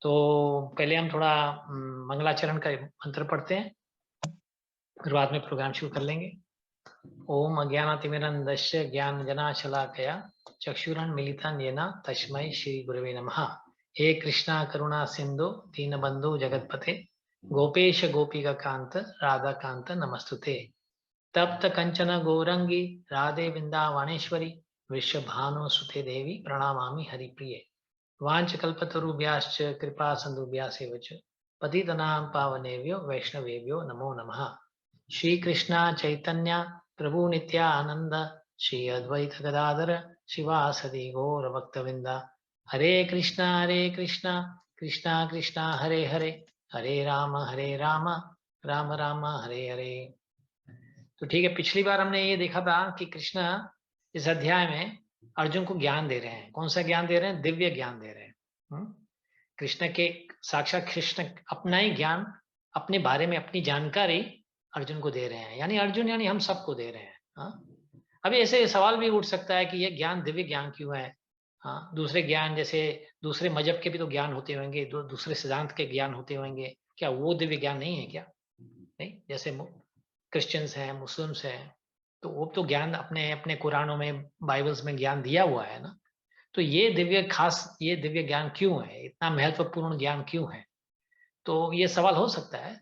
तो पहले हम थोड़ा मंगलाचरण का मंत्र पढ़ते हैं, फिर बाद में प्रोग्राम शुरू कर लेंगे। ओम अज्ञानातिमिरन्दस्य ज्ञानजनाशलाकया चक्षुरुन्मीलितं येन तस्मै श्री गुरवे नमः। हे कृष्णा करुणा सिंधु दीनबंधु जगतपते गोपेश गोपिकांत राधाकांत नमस्तुते। तप्त कंचन गौरंगी राधे वृंदावनेश्वरी वृषभानुसुते देवी प्रणमामि हरिप्रिये। वाञ्छकल्पतरुभ्यश्च कृपा सिन्धुभ्यः च पतितनां पावनेभ्यो वैष्णवेभ्यो नमो नमः। श्री कृष्णा चैतन्य प्रभु नित्यानंद श्री अद्वैत गदाधर शिवासदि गौर भक्तविंद। हरे कृष्णा कृष्णा कृष्णा हरे हरे, हरे राम राम राम हरे हरे। तो ठीक है, पिछली बार हमने ये देखा था कि कृष्ण इस अध्याय में अर्जुन को ज्ञान दे रहे हैं। कौन सा ज्ञान दे रहे हैं? दिव्य ज्ञान दे रहे हैं। कृष्ण के साक्षात कृष्ण अपना ही ज्ञान, अपने बारे में अपनी जानकारी अर्जुन को दे रहे हैं, यानी अर्जुन यानी हम सबको दे रहे हैं। हाँ, अभी ऐसे सवाल भी उठ सकता है कि यह ज्ञान दिव्य ज्ञान क्यों है? हाँ, दूसरे ज्ञान जैसे दूसरे मजहब के भी तो ज्ञान होते होंगे, दूसरे सिद्धांत के ज्ञान होते होंगे, क्या वो दिव्य ज्ञान नहीं है क्या? नहीं, जैसे क्रिश्चियंस हैं, मुस्लिम्स हैं, तो वो तो ज्ञान अपने अपने कुरानों में, बाइबल्स में ज्ञान दिया हुआ है ना। तो ये दिव्य ज्ञान क्यों है? इतना महत्वपूर्ण ज्ञान क्यों है? तो ये सवाल हो सकता है।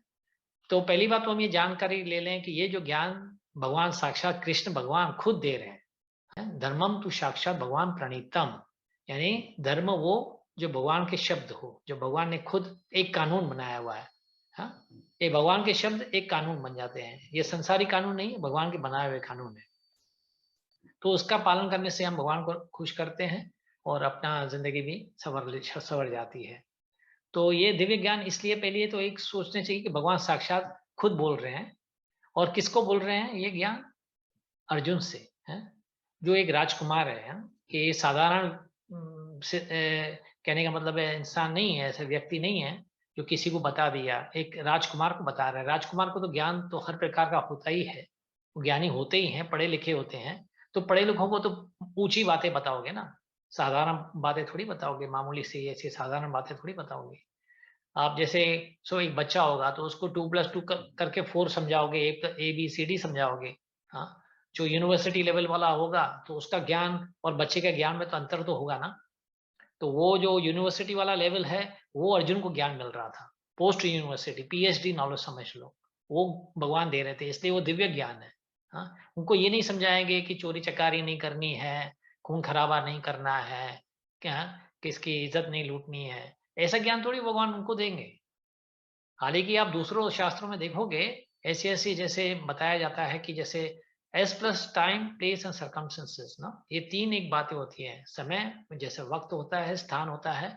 तो पहली बात तो हम ये जानकारी ले लें कि ये जो ज्ञान भगवान साक्षात कृष्ण भगवान खुद दे रहे हैं। धर्मम तु साक्षात भगवान प्रणीतम, यानी धर्म वो जो भगवान के शब्द हो, जो भगवान ने खुद एक कानून बनाया हुआ है। हाँ, ये भगवान के शब्द एक कानून बन जाते हैं। ये संसारी कानून नहीं है, भगवान के बनाए हुए कानून है। तो उसका पालन करने से हम भगवान को खुश करते हैं और अपना जिंदगी भी सवर जाती है। तो ये दिव्य ज्ञान इसलिए पहले तो एक सोचना चाहिए कि भगवान साक्षात खुद बोल रहे हैं। और किसको बोल रहे हैं ये ज्ञान? अर्जुन से है, जो एक राजकुमार है। कि साधारण कहने का मतलब है इंसान नहीं है, ऐसे व्यक्ति नहीं है जो किसी को बता दिया। एक राजकुमार को बता रहा है। राजकुमार को तो ज्ञान तो हर प्रकार का होता ही है, वो ज्ञानी होते ही हैं, पढ़े लिखे होते हैं। तो पढ़े लिखों को तो ऊंची बातें बताओगे ना, साधारण बातें थोड़ी बताओगे, मामूली सी ऐसी साधारण बातें थोड़ी बताओगे। आप जैसे एक बच्चा होगा तो उसको 2+2 करके 4 समझाओगे, एक ABCD समझाओगे। हाँ, जो यूनिवर्सिटी लेवल वाला होगा तो उसका ज्ञान और बच्चे के ज्ञान में तो अंतर तो होगा ना। तो वो जो यूनिवर्सिटी वाला लेवल है, वो अर्जुन को ज्ञान मिल रहा था। पोस्ट यूनिवर्सिटी PhD नॉलेज समझ लो, वो भगवान दे रहे थे, इसलिए वो दिव्य ज्ञान है। हाँ, उनको ये नहीं समझाएंगे कि चोरी चकारी नहीं करनी है, खून खराबा नहीं करना है, क्या किसकी इज्जत नहीं लूटनी है। ऐसा ज्ञान थोड़ी भगवान उनको देंगे। हालांकि आप दूसरों शास्त्रों में देखोगे, ऐसी जैसे बताया जाता है कि जैसे S plus time place and circumstances ना, ये 3 एक बातें होती हैं। समय जैसे वक्त होता है, स्थान होता है,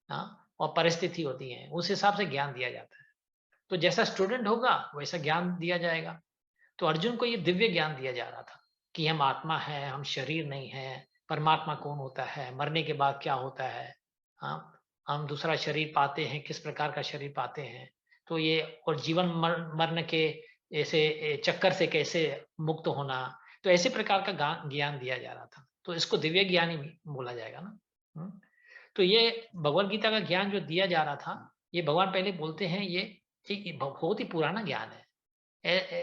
हाँ, और परिस्थिति होती है, उस हिसाब से ज्ञान दिया जाता है। तो जैसा स्टूडेंट होगा वैसा ज्ञान दिया जाएगा। तो अर्जुन को ये दिव्य ज्ञान दिया जा रहा था कि हम आत्मा है, हम शरीर नहीं है, परमात्मा कौन होता है, मरने के बाद क्या होता है, हाँ, हम दूसरा शरीर पाते हैं, किस प्रकार का शरीर पाते हैं। तो ये और जीवन मरण के ऐसे चक्कर से कैसे मुक्त होना। तो ऐसे प्रकार का ज्ञान दिया जा रहा था, तो इसको दिव्य ज्ञान ही बोला जाएगा ना। तो ये भगवत गीता का ज्ञान जो दिया जा रहा था, ये भगवान पहले बोलते हैं ये एक बहुत ही पुराना ज्ञान है।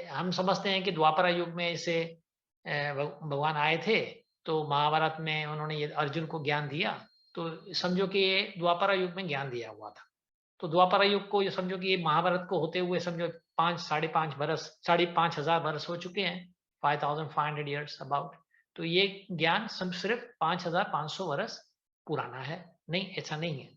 हम समझते हैं कि द्वापर युग में इसे भगवान आए थे, तो महाभारत में उन्होंने ये अर्जुन को ज्ञान दिया। तो समझो कि ये द्वापर युग में ज्ञान दिया हुआ था। तो द्वापर युग को ये समझो कि ये महाभारत को होते हुए समझो 5,500 बरस हो चुके हैं, 5,500 ईयर्स अबाउट। तो ये ज्ञान सिर्फ 5,500 वर्ष पुराना है। नहीं, ऐसा नहीं है।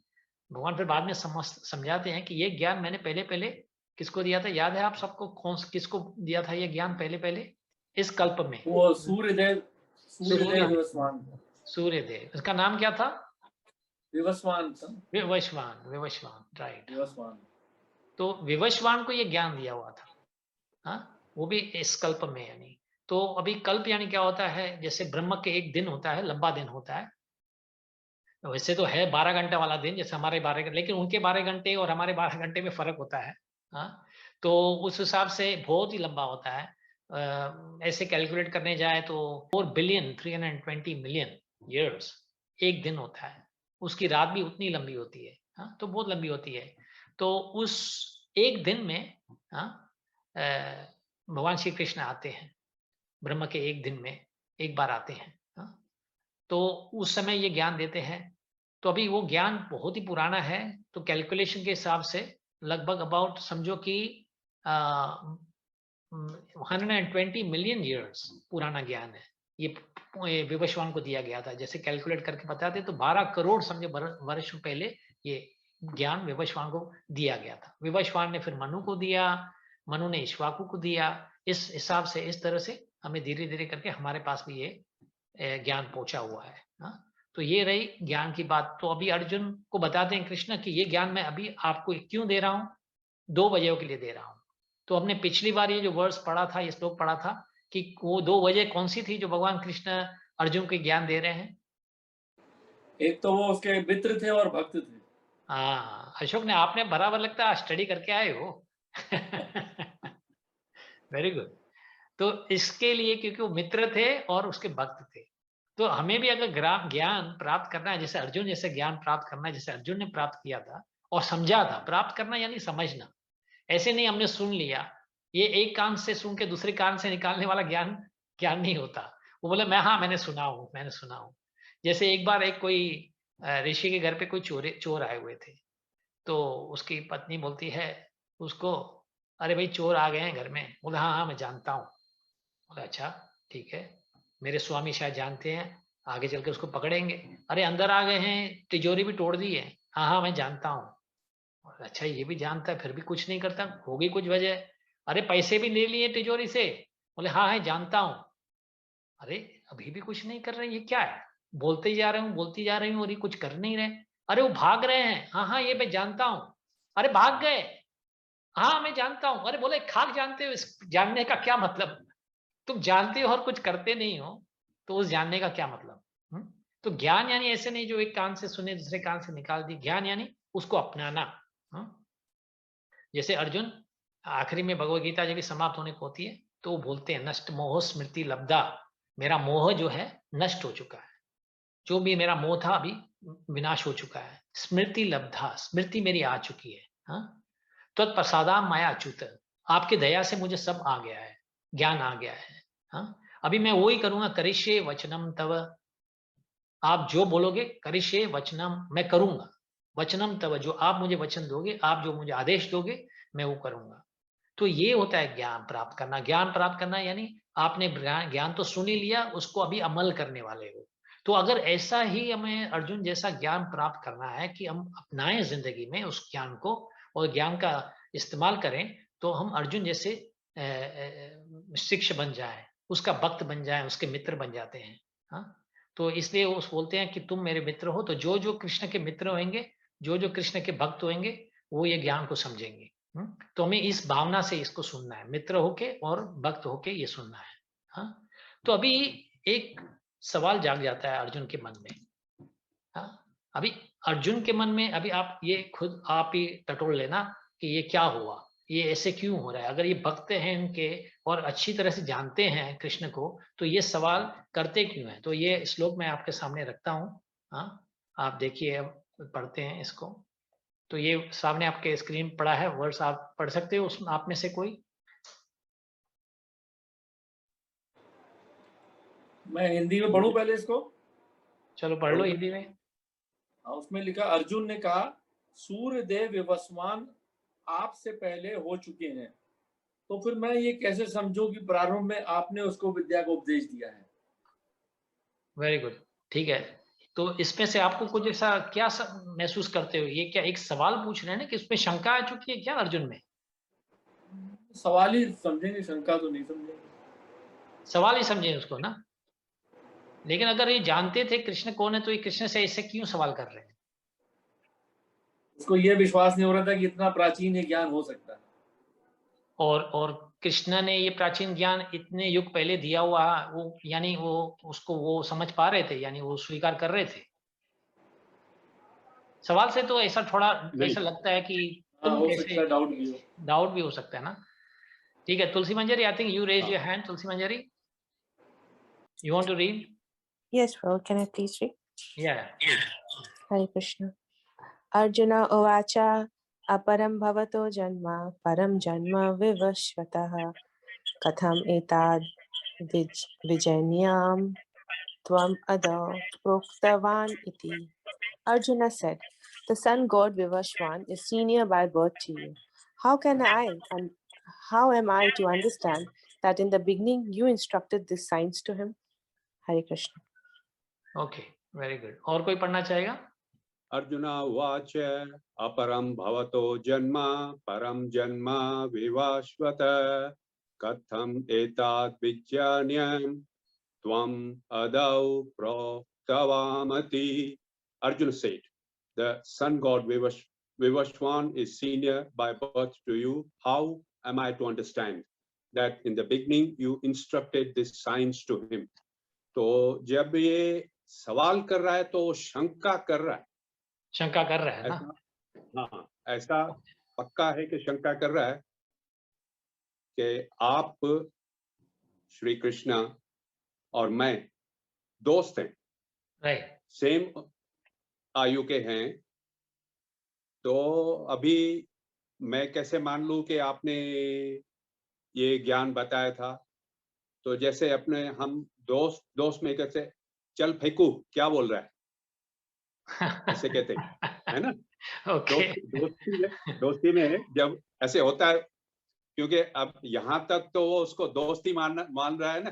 भगवान फिर बाद में समझाते हैं कि ये ज्ञान मैंने पहले पहले किसको दिया था? याद है आप सबको? किसको दिया था ये ज्ञान पहले पहले इस कल्प में? वो सूर्यदेव सूर्यदेव। इसका नाम क्या था? विवस्वान, राइट। विवस्वान। तो विवस्वान को ये ज्ञान दिया हुआ था। हाँ, वो भी इस कल्प में, यानी तो अभी कल्प यानी क्या होता है? जैसे ब्रह्म के एक दिन होता है, लंबा दिन होता है। वैसे तो है 12 घंटे वाला दिन, जैसे हमारे 12 घंटे, लेकिन उनके 12 घंटे और हमारे 12 घंटे में फर्क होता है। हाँ, तो उस हिसाब से बहुत ही लंबा होता है। ऐसे कैलकुलेट करने जाए तो 4,320,000,000 ईयर्स एक दिन होता है। उसकी रात भी उतनी लंबी होती है। हाँ, तो बहुत लंबी होती है। तो उस एक दिन में भगवान श्री कृष्ण आते हैं, ब्रह्म के एक दिन में एक बार आते हैं। हाँ, तो उस समय ये ज्ञान देते हैं। तो अभी वो ज्ञान बहुत ही पुराना है, तो कैलकुलेशन के हिसाब से लगभग अबाउट समझो कि 120 मिलियन ईयर्स पुराना ज्ञान है। ये विवस्वान को दिया गया था। जैसे कैलकुलेट करके बताते तो 12 करोड़ समझे वर्ष पहले ये ज्ञान विवस्वान को दिया गया था। विवस्वान ने फिर मनु को दिया, मनु ने इक्ष्वाकु को दिया। इस हिसाब से, इस तरह से हमें धीरे धीरे करके हमारे पास भी ये ज्ञान पहुंचा हुआ है। हाँ? तो ये रही ज्ञान की बात। तो अभी अर्जुन को बताते हैं कृष्ण कि ये ज्ञान मैं अभी आपको क्यों दे रहा हूं, 2 वजहों के लिए दे रहा हूं। तो हमने पिछली बार ये जो वर्ष पढ़ा था, ये श्लोक पढ़ा था कि वो 2 वजह कौन सी थी जो भगवान कृष्ण अर्जुन को ज्ञान दे रहे हैं। एक तो वो उसके मित्र थे और भक्त थे। हाँ, अशोक ने, आपने बराबर लगता है स्टडी करके आए हो। Very good. तो इसके लिए क्योंकि वो मित्र थे और उसके भक्त थे। तो हमें भी अगर ज्ञान प्राप्त करना है, जैसे अर्जुन जैसे ज्ञान प्राप्त करना है, जैसे अर्जुन ने प्राप्त किया था और समझा था। प्राप्त करना यानी समझना, ऐसे नहीं हमने सुन लिया। ये एक कान से सुन के दूसरे कान से निकालने वाला ज्ञान ज्ञान नहीं होता। वो बोले मैंने सुना हूँ, मैंने सुना हूँ। जैसे एक बार एक कोई ऋषि के घर पे कोई चोर आए हुए थे। तो उसकी पत्नी बोलती है उसको, अरे भाई चोर आ गए हैं घर में। बोले हाँ हाँ मैं जानता हूँ। बोले अच्छा ठीक है, मेरे स्वामी शायद जानते हैं, आगे चल के उसको पकड़ेंगे। अरे अंदर आ गए हैं, तिजोरी भी तोड़ दी है। हाँ हाँ मैं जानता हूँ। अच्छा ये भी जानता है फिर भी कुछ नहीं करता, होगी कुछ वजह। अरे पैसे भी ले लिए तिजोरी से। बोले हाँ है जानता हूँ। अरे अभी भी कुछ नहीं कर रहे, ये क्या है? बोलते ही जा रहे हूँ, बोलती जा रही हूँ और ये कुछ कर नहीं रहे। अरे वो भाग रहे हैं। हाँ हाँ ये मैं जानता हूँ। अरे भाग गए। हाँ मैं जानता हूँ। अरे बोले खाक जानते हो, इस जानने का क्या मतलब? तुम जानते हो और कुछ करते नहीं हो, तो उस जानने का क्या मतलब? तो ज्ञान यानी ऐसे नहीं जो एक कान से सुने दूसरे कान से निकाल दी। ज्ञान यानी उसको अपनाना। जैसे अर्जुन आखिरी में भगवत गीता जब भी समाप्त होने को होती है तो वो बोलते हैं नष्ट मोह स्मृति लब्धा। मेरा मोह जो है नष्ट हो चुका है, जो भी मेरा मोह था अभी विनाश हो चुका है। स्मृति लब्धा, स्मृति मेरी आ चुकी है। तत्प्रसादाम माया अच्युत, आपकी दया से मुझे सब आ गया है, ज्ञान आ गया है। अभी मैं वही करूंगा, करिष्ये वचनम तव। आप जो बोलोगे, करिष्ये वचनम, मैं करूंगा। वचनम तव, जो आप मुझे वचन दोगे, आप जो मुझे आदेश दोगे मैं वो करूंगा। तो ये होता है ज्ञान प्राप्त करना। ज्ञान प्राप्त करना यानी आपने ज्ञान तो सुन ही लिया, उसको अभी अमल करने वाले हो। तो अगर ऐसा ही हमें अर्जुन जैसा ज्ञान प्राप्त करना है कि हम अपनाएं जिंदगी में उस ज्ञान को और ज्ञान का इस्तेमाल करें, तो हम अर्जुन जैसे शिष्य बन जाएं, उसका भक्त बन जाएं, उसके मित्र बन जाते हैं। हाँ, तो इसलिए वो बोलते हैं कि तुम मेरे मित्र हो। तो जो जो कृष्ण के मित्र होंगे, जो जो कृष्ण के भक्त होंगे, वो ये ज्ञान को समझेंगे। तो हमें इस भावना से इसको सुनना है, मित्र होके और भक्त होके ये सुनना है। हाँ, तो अभी एक सवाल जाग जाता है अर्जुन के मन में। हाँ, अभी अर्जुन के मन में, अभी आप ये खुद आप ही टटोल लेना कि ये क्या हुआ, ये ऐसे क्यों हो रहा है। अगर ये भक्त हैं इनके और अच्छी तरह से जानते हैं कृष्ण को, तो ये सवाल करते क्यों हैं। तो ये श्लोक मैं आपके सामने रखता हूँ। हाँ, आप देखिए, अब पढ़ते हैं इसको। तो ये सामने आपके स्क्रीन पड़ा है, वर्ड्स आप पढ़ सकते हो उसमें, आप में से कोई। मैं हिंदी में पढ़ूं पहले इसको। चलो पढ़ लो हिंदी में। उसमें लिखा, अर्जुन ने कहा, सूर्यदेव विवस्वान आपसे पहले हो चुके हैं, तो फिर मैं ये कैसे समझूं कि प्रारंभ में आपने उसको विद्या को उपदेश दिया है। वेरी गुड, ठीक है। तो इसमें से आपको कुछ ऐसा क्या महसूस करते हो? ये क्या एक सवाल पूछ रहे हैं ना कि उसमें शंका आ चुकी है क्या अर्जुन में? सवाल ही समझेंगे, शंका तो नहीं समझेंगे। सवाल ही समझे उसको ना। लेकिन अगर ये जानते थे कृष्ण कौन है, तो ये कृष्ण से ऐसे क्यों सवाल कर रहे हैं? उसको ये विश्वास नहीं हो रहा था कि इतना प्राचीन ये ज्ञान हो सकता है। और कृष्ण ने ये प्राचीन ज्ञान इतने युग पहले दिया हुआ, वो यानी वो उसको वो समझ पा रहे थे, यानी वो स्वीकार कर रहे थे। सवाल से तो ऐसा थोड़ा ऐसा लगता है कि हाँ, तुम हो कैसे, सकता है, डाउट भी हो। डाउट भी हो सकता है ना। ठीक है, Tulsi Manjari, I think you raise your hand. Tulsi Manjari, you want to read? Yes, Prabhu. Can I please read? या प्लीज। Hare Krishna. अर्जुन उवाच अपरं भवतो जन्म परं जन्म विवस्वतः कथम् एताद् विजयन्यां त्वम् आदौ प्रोक्तवान् इति. Arjuna said, the sun god Vivaswan is senior by birth to you. How am I to understand that in the beginning you instructed this science to him? Hare Krishna. Okay, very good. और कोई पढ़ना चाहेगा? अर्जुना उवाच अपरं भवतो जन्म परं जन्म विवस्वत कथम् एताद् विज्ञान्यं त्वम् आदौ प्रोक्तवामति. Arjuna said, the sun god Vivaswan is senior by birth to you. How am I to understand that in the beginning you instructed this science to him? तो जब ये सवाल कर रहा है तो शंका कर रहा है. शंका कर रहा है ना? हाँ, ऐसा पक्का है कि शंका कर रहा है कि आप श्री कृष्ण और मैं दोस्त हैं, राइट. सेम आयु के हैं, तो अभी मैं कैसे मान लूं कि आपने ये ज्ञान बताया था? तो जैसे अपने हम दोस्त में कैसे चल फेंकू क्या बोल रहा है ऐसे कहते हैं, है ना? ओके. दोस्ती में जब ऐसे होता है, क्योंकि अब यहाँ तक तो वो उसको दोस्ती मान रहा है ना.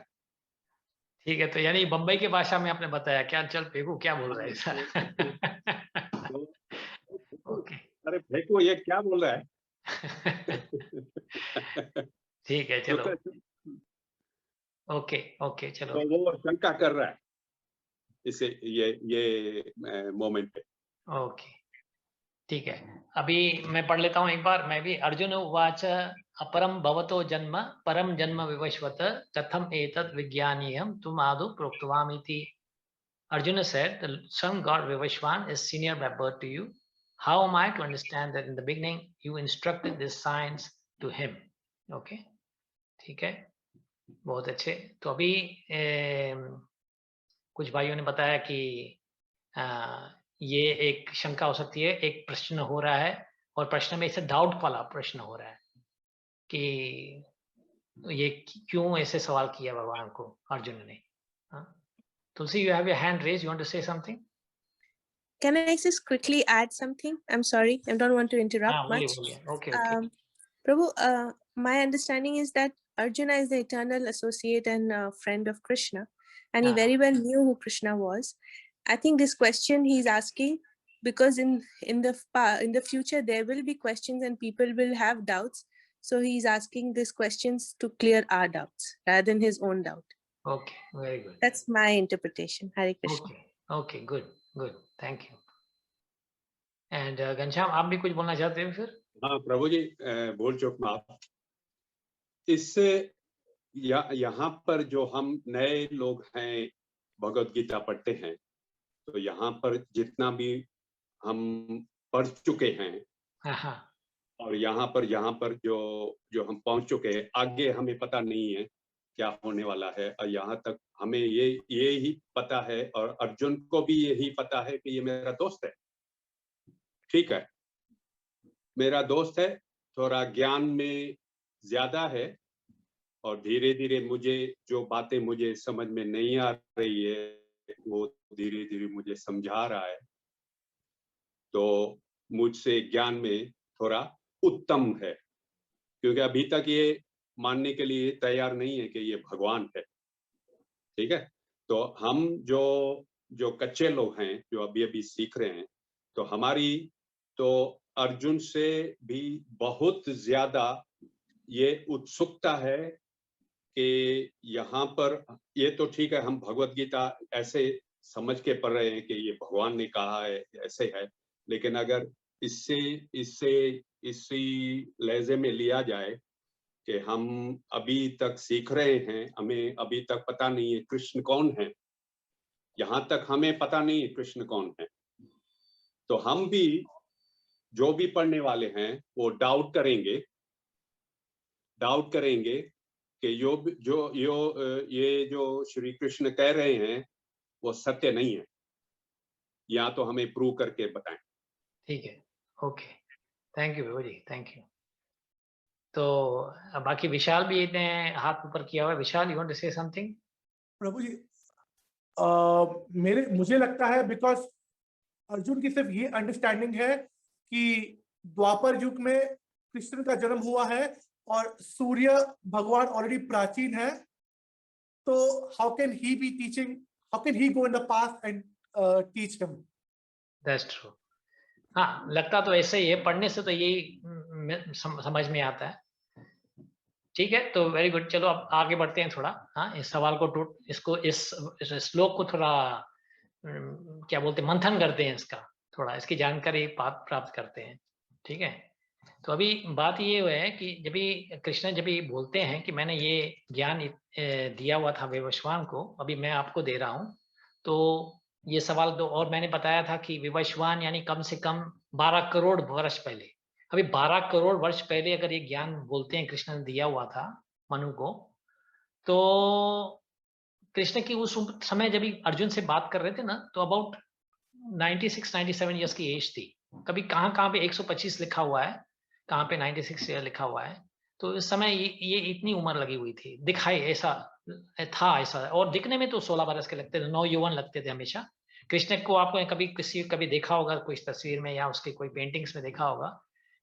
ठीक है, तो यानी बम्बई की भाषा में आपने बताया क्या चल फेंकू क्या बोल रहा है सर? ओके. अरे फेंकू ये क्या बोल रहा है? ठीक है, चलो. ओके ओके, चलो. तो वो शंका कर रहा है इसे ये मोमेंट पे. ओके, ठीक है. अभी मैं पढ़ लेता हूँ एक बार मैं भी. अर्जुन उवाच अपरम भवतो जन्म परम जन्म विवस्वत कथम एतत् विज्ञानीयं तुम आदौ प्रोक्तवामिति. Arjuna said, the sun god Vivaswan is senior by birth to you. How am I to understand that in the beginning you instructed this science to him? Okay, ठीक है, बहुत अच्छे. तो अभी कुछ भाइयों ने बताया कि ये एक शंका हो सकती है, एक प्रश्न हो रहा है और प्रश्न में इसे डाउट वाला प्रश्न हो रहा है कि ये क्यों ऐसे सवाल किया भगवान को अर्जुन ने. Tulsi, you have your hand raised. You want to say something? Can I just quickly add something? I'm sorry, I don't want to interrupt much. Okay, okay. Prabhu, my understanding is that Arjuna is the eternal associate and friend of Krishna, and he very well knew who Krishna was. I think this question he's asking because in the future there will be questions and people will have doubts. So he's asking these questions to clear our doubts rather than his own doubt. Okay, very good. That's my interpretation. Hare Krishna. Okay, good. Thank you. And Ghanshyam, आप भी कुछ बोलना चाहते हैं फिर? हाँ प्रभु जी, बोल चुक माफ. इससे यहाँ पर जो हम नए लोग हैं भगवत गीता पढ़ते हैं, तो यहाँ पर जितना भी हम पढ़ चुके हैं और यहाँ पर जो हम पहुंच चुके हैं, आगे हमें पता नहीं है क्या होने वाला है. और यहाँ तक हमें ये ही पता है और अर्जुन को भी यही पता है कि ये मेरा दोस्त है. ठीक है, मेरा दोस्त है, थोड़ा ज्ञान में ज्यादा है और धीरे धीरे मुझे जो बातें मुझे समझ में नहीं आ रही है वो धीरे धीरे मुझे समझा रहा है. तो मुझसे ज्ञान में थोड़ा उत्तम है, क्योंकि अभी तक ये मानने के लिए तैयार नहीं है कि ये भगवान है. ठीक है, तो हम जो कच्चे लोग हैं, जो अभी सीख रहे हैं, तो हमारी तो अर्जुन से भी बहुत ज्यादा ये उत्सुकता है कि यहाँ पर ये तो ठीक है, हम भगवत गीता ऐसे समझ के पढ़ रहे हैं कि ये भगवान ने कहा है, ऐसे है, लेकिन अगर इसी लहजे में लिया जाए कि हम अभी तक सीख रहे हैं, हमें अभी तक पता नहीं है कृष्ण कौन है, यहाँ तक हमें पता नहीं है कृष्ण कौन है, तो हम भी जो भी पढ़ने वाले हैं वो डाउट करेंगे कि ये जो श्री कृष्ण कह रहे हैं वो सत्य नहीं है, या तो हमें प्रूव करके बताएं. ठीक है, okay, thank you Vibhu ji, thank you. तो बाकी विशाल भी ने हाथ ऊपर किया हुआ है। Vishal, you want to say something? Prabhu ji, मुझे लगता है बिकॉज अर्जुन की सिर्फ ये अंडरस्टैंडिंग है कि द्वापर युग में कृष्ण का जन्म हुआ है और सूर्य भगवान ऑलरेडी प्राचीन है, तो how can he be teaching, how can he go in the past and teach him? That's true. हाँ, लगता तो ऐसे ही है, पढ़ने से तो यही समझ में आता है। ठीक है, तो वेरी गुड। चलो अब आगे बढ़ते हैं थोड़ा। हाँ, इस सवाल को इस श्लोक को थोड़ा क्या बोलते हैं, मंथन करते हैं इसका, थोड़ा इसकी जानकारी प्राप्त करते हैं। ठीक है, तो अभी बात ये है कि जब भी कृष्ण जब भी बोलते हैं कि मैंने ये ज्ञान दिया हुआ था विवस्वान को, अभी मैं आपको दे रहा हूँ, तो ये सवाल दो। और मैंने बताया था कि विवस्वान यानी कम से कम 12 करोड़ वर्ष पहले, अभी 12 करोड़ वर्ष पहले अगर ये ज्ञान बोलते हैं कृष्ण ने दिया हुआ था मनु को, तो कृष्ण की उस समय जब अर्जुन से बात कर रहे थे ना, तो अबाउट 96-97 ईयर्स की एज थी। कभी कहाँ पे 125 लिखा हुआ है, कहाँ पे 96 ईयर लिखा हुआ है। तो इस समय ये इतनी उम्र लगी हुई थी, दिखाई ऐसा था ऐसा। और दिखने में तो 16 बरस के लगते थे, नौयुवन लगते थे हमेशा। कृष्ण को आपको कभी देखा होगा कोई तस्वीर में या उसके कोई पेंटिंग्स में देखा होगा,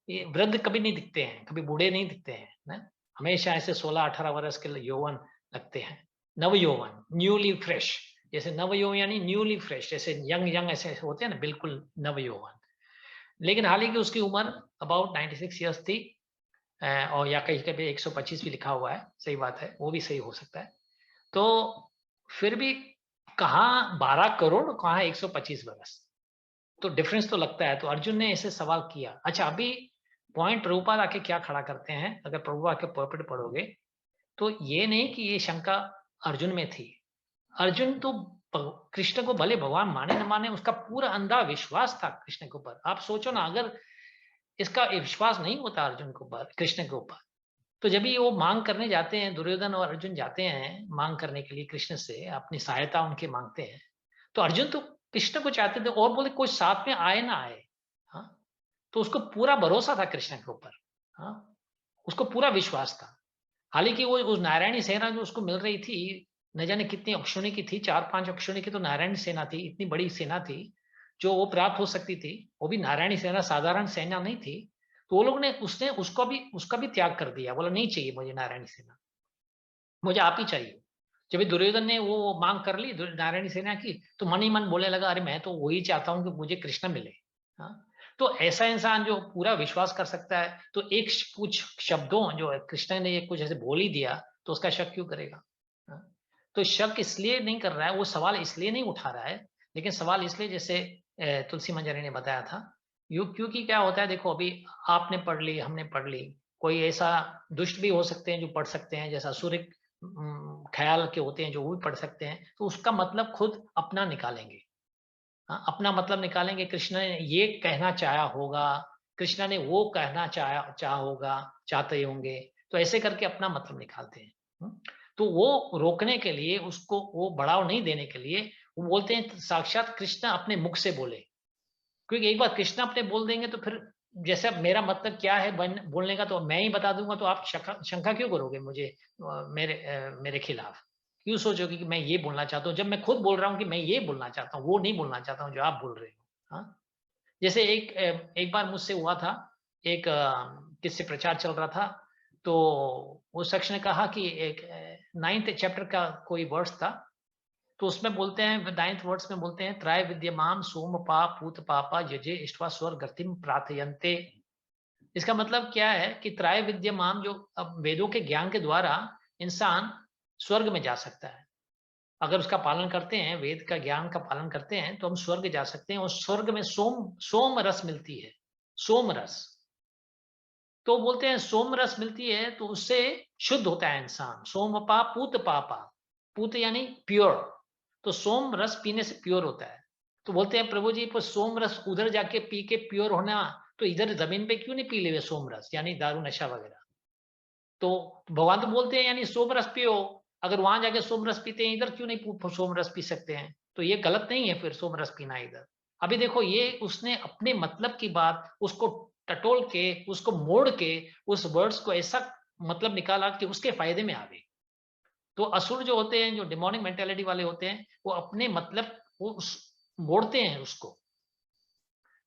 ये वृद्ध कभी नहीं दिखते हैं, कभी बूढ़े नहीं दिखते हैं ना, हमेशा ऐसे 16-18 वर्ष के यौवन लगते हैं। नव यौवन, न्यूली फ्रेश, जैसे नव यौवन यानी न्यूली फ्रेश, जैसे यंग ऐसे होते हैं ना, बिल्कुल नव यौवन। लेकिन हालांकि उसकी उम्र अबाउट 96 ईयर्स थी, और या कहीं कहीं 125 भी लिखा हुआ है, सही बात है, वो भी सही हो सकता है। तो फिर भी कहाँ 12 करोड़, कहाँ 125 वर्ष, तो डिफरेंस तो लगता है। तो अर्जुन ने ऐसे सवाल किया। अच्छा, अभी पॉइंट प्रभुपाद आके क्या खड़ा करते हैं, अगर प्रभुपाद के पॉइंट पढ़ोगे तो ये नहीं कि ये शंका अर्जुन में थी। अर्जुन तो कृष्ण को भले भगवान माने न माने, उसका पूरा अंधा विश्वास था कृष्ण के ऊपर। आप सोचो ना, अगर इसका विश्वास नहीं होता अर्जुन के ऊपर, कृष्ण के ऊपर, तो जब भी वो मांग करने जाते हैं, दुर्योधन और अर्जुन जाते हैं मांग करने के लिए कृष्ण से, अपनी सहायता उनके मांगते हैं, तो अर्जुन तो कृष्ण को चाहते थे और बोले कोई साथ में आए ना आए। हाँ, तो उसको पूरा भरोसा था कृष्ण के ऊपर। हाँ, उसको पूरा विश्वास था। हालांकि वो उस नारायणी सेना जो उसको मिल रही थी, न जाने कितनी अक्षुणी की थी, 4-5 अक्षुणी की तो नारायणी सेना थी, इतनी बड़ी सेना थी जो वो प्राप्त हो सकती थी, वो भी नारायणी सेना, साधारण सेना नहीं थी। तो वो लोग ने उसका भी त्याग कर दिया, बोला नहीं चाहिए मुझे नारायणी सेना, मुझे आप ही चाहिए। जब दुर्योधन ने वो मांग कर ली नारायणी सेना की, तो मन ही मन बोलने लगा, अरे मैं तो वही चाहता हूं कि मुझे कृष्ण मिले। हाँ? तो ऐसा इंसान जो पूरा विश्वास कर सकता है, तो एक कुछ शब्दों जो कृष्ण ने कुछ ऐसे बोल ही दिया, तो उसका शक क्यों करेगा? हाँ? तो शक इसलिए नहीं कर रहा है, वो सवाल इसलिए नहीं उठा रहा है, लेकिन सवाल इसलिए, जैसे तुलसी मंजरी ने बताया था, क्योंकि क्या होता है, देखो अभी आपने पढ़ ली, हमने पढ़ ली, कोई ऐसा दुष्ट भी हो सकते हैं जो पढ़ सकते हैं, जैसा सूर्य ख्याल के होते हैं जो वो भी पढ़ सकते हैं, तो उसका मतलब खुद अपना निकालेंगे। हाँ, अपना मतलब निकालेंगे, कृष्ण ने ये कहना चाहा होगा, कृष्ण ने वो कहना चाहा होगा, चाहते होंगे, तो ऐसे करके अपना मतलब निकालते हैं। तो वो रोकने के लिए, उसको वो बढ़ाव नहीं देने के लिए, वो बोलते हैं साक्षात कृष्ण अपने मुख से बोले। क्योंकि एक बार कृष्ण अपने बोल देंगे तो फिर जैसे मेरा मतलब क्या है बोलने का, तो मैं ही बता दूंगा, तो आप शंका क्यों करोगे मुझे, मेरे खिलाफ क्यों सोचोगे कि मैं ये बोलना चाहता हूँ, जब मैं खुद बोल रहा हूँ कि मैं ये बोलना चाहता हूँ, वो नहीं बोलना चाहता हूँ जो आप बोल रहे हो। हाँ, जैसे एक बार मुझसे हुआ था, एक किससे प्रचार चल रहा था, तो वो शख्स ने कहा कि एक 9th चैप्टर का कोई वर्स था, तो उसमें बोलते हैं 9th वर्ड्स में बोलते हैं, त्रय विद्यमाम सोम पाप पूत पापा यजे इष्ट्वा स्वर्गतिम प्रार्थयन्ते। इसका मतलब क्या है कि त्रय विद्यमाम, जो अब वेदों के ज्ञान के द्वारा इंसान स्वर्ग में जा सकता है। अगर उसका पालन करते हैं, वेद का ज्ञान का पालन करते हैं, तो हम स्वर्ग जा सकते हैं। और स्वर्ग में सोम रस मिलती है, सोम रस। तो बोलते हैं सोम रस मिलती है तो उससे शुद्ध होता है इंसान। सोम पाप पूत पापा, पूत यानी प्योर, तो सोम रस पीने से प्योर होता है। तो बोलते हैं प्रभु जी, पर सोम रस उधर जाके पी के प्योर होना, तो इधर जमीन पे क्यों नहीं पी ले सोम रस, यानी दारू नशा वगैरह। तो भगवान तो बोलते हैं यानी सोम रस पियो, अगर वहां जाके सोम रस पीते हैं, इधर क्यों नहीं सोम रस पी सकते हैं? तो ये गलत नहीं है फिर सोम रस पीना इधर। अभी देखो ये उसने अपने मतलब की बात उसको टटोल के, उसको मोड़ के, उस वर्ड्स को ऐसा मतलब निकाला कि उसके फायदे में आ गए। तो असुर जो होते हैं, जो डिमोनिक मेंटालिटी वाले होते हैं, वो अपने मतलब वो उस मोड़ते हैं उसको,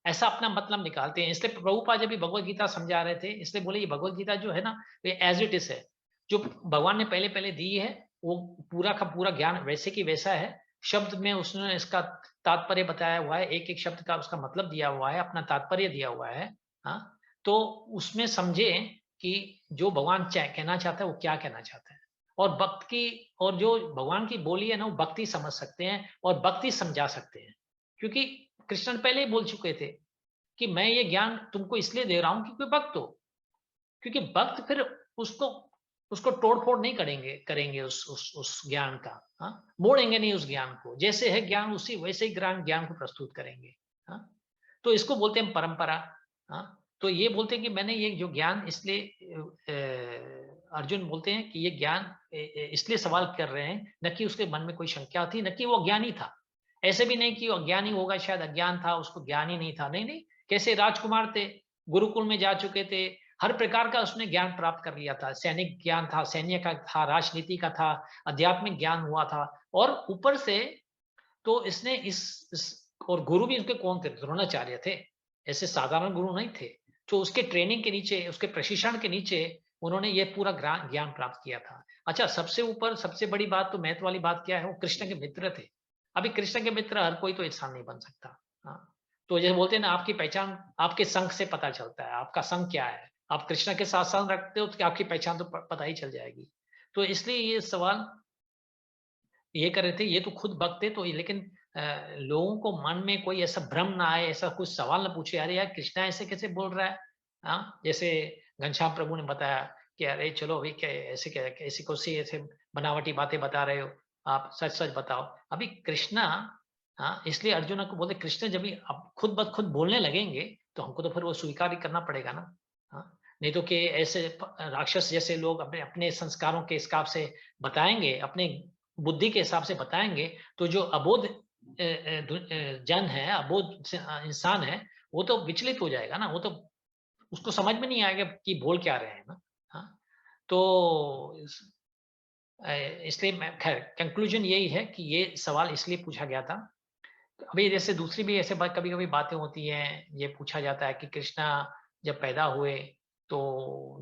ऐसा अपना मतलब निकालते हैं। इसलिए प्रभुपाद जब भी भगवत गीता समझा रहे थे, इसलिए बोले ये भगवत गीता जो है ना, ये एज इट इज है, जो भगवान ने पहले पहले दी है वो पूरा का पूरा ज्ञान वैसे की वैसा है। शब्द में उसने इसका तात्पर्य बताया हुआ है, एक एक शब्द का उसका मतलब दिया हुआ है, अपना तात्पर्य दिया हुआ है। हाँ, तो उसमें समझे कि जो भगवान कहना चाहता है वो क्या कहना चाहता है। और भक्त की, और जो भगवान की बोली है ना, वो भक्ति समझ सकते हैं और भक्ति समझा सकते हैं। क्योंकि कृष्ण पहले ही बोल चुके थे कि मैं ये ज्ञान तुमको इसलिए दे रहा हूं क्योंकि भक्त हो। क्योंकि भक्त फिर उसको उसको तोड़-फोड़ नहीं करेंगे उस ज्ञान का। हाँ, मोड़ेंगे नहीं उस ज्ञान को। जैसे है ज्ञान उसी वैसे ही ज्ञान को प्रस्तुत करेंगे। हाँ, तो इसको बोलते हैं परंपरा। हाँ, तो ये बोलते हैं कि मैंने ये जो ज्ञान इसलिए अर्जुन बोलते हैं कि ये ज्ञान इसलिए सवाल कर रहे हैं, न कि उसके मन में कोई शंका थी, न कि वो अज्ञानी था। ऐसे भी नहीं कि वो अज्ञानी होगा, शायद अज्ञान था, उसको ज्ञान ही नहीं था। नहीं, नहीं, कैसे राजकुमार थे, गुरुकुल में जा चुके थे, हर प्रकार का उसने ज्ञान प्राप्त कर लिया था। सैनिक ज्ञान था, सैन्य का था, राजनीति का था, आध्यात्मिक ज्ञान हुआ था। और ऊपर से तो इसने इस और गुरु भी उसके कौन थे? द्रोणाचार्य थे। ऐसे साधारण गुरु नहीं थे। तो उसके ट्रेनिंग के नीचे, उसके प्रशिक्षण के नीचे उन्होंने ये पूरा ज्ञान प्राप्त किया था। अच्छा, सबसे ऊपर सबसे बड़ी बात तो महत्व वाली बात क्या है, वो कृष्ण के मित्र थे। अभी कृष्ण के मित्र हर कोई तो इंसान नहीं बन सकता। हाँ, तो जैसे बोलते हैं ना, आपकी पहचान आपके संघ से पता चलता है, आपका संघ क्या है। आप कृष्ण के साथ संग रखते हो तो आपकी पहचान तो पता ही चल जाएगी। तो इसलिए ये सवाल ये कर रहे थे, ये तो खुद भक्त थे, तो लेकिन लोगों को मन में कोई ऐसा भ्रम ना आए, ऐसा कुछ सवाल ना पूछे, अरे यार कृष्णा ऐसे कैसे बोल रहा है। हाँ, जैसे घनश्याम प्रभु ने बताया कि अरे चलो भाई, क्या ऐसे, क्या ऐसी कौन सी ऐसे बनावटी बातें बता रहे हो, आप सच सच बताओ। अभी कृष्णा, हाँ, इसलिए अर्जुन को बोलते कृष्ण जब भी अब खुद ब खुद बोलने लगेंगे तो हमको तो फिर वो स्वीकार ही करना पड़ेगा ना। हाँ, नहीं तो कि ऐसे राक्षस जैसे लोग अपने अपने संस्कारों के हिसाब से बताएंगे, अपने बुद्धि के हिसाब से बताएंगे, तो जो अबोध जन है, अबोध इंसान है, वो तो विचलित हो जाएगा ना। वो तो उसको समझ में नहीं आएगा कि बोल क्या रहे हैं ना। हाँ, तो इसलिए मैं, खैर कंक्लूजन यही है कि ये सवाल इसलिए पूछा गया था। अभी जैसे दूसरी भी ऐसे बात, कभी कभी बातें होती हैं, ये पूछा जाता है कि कृष्णा जब पैदा हुए तो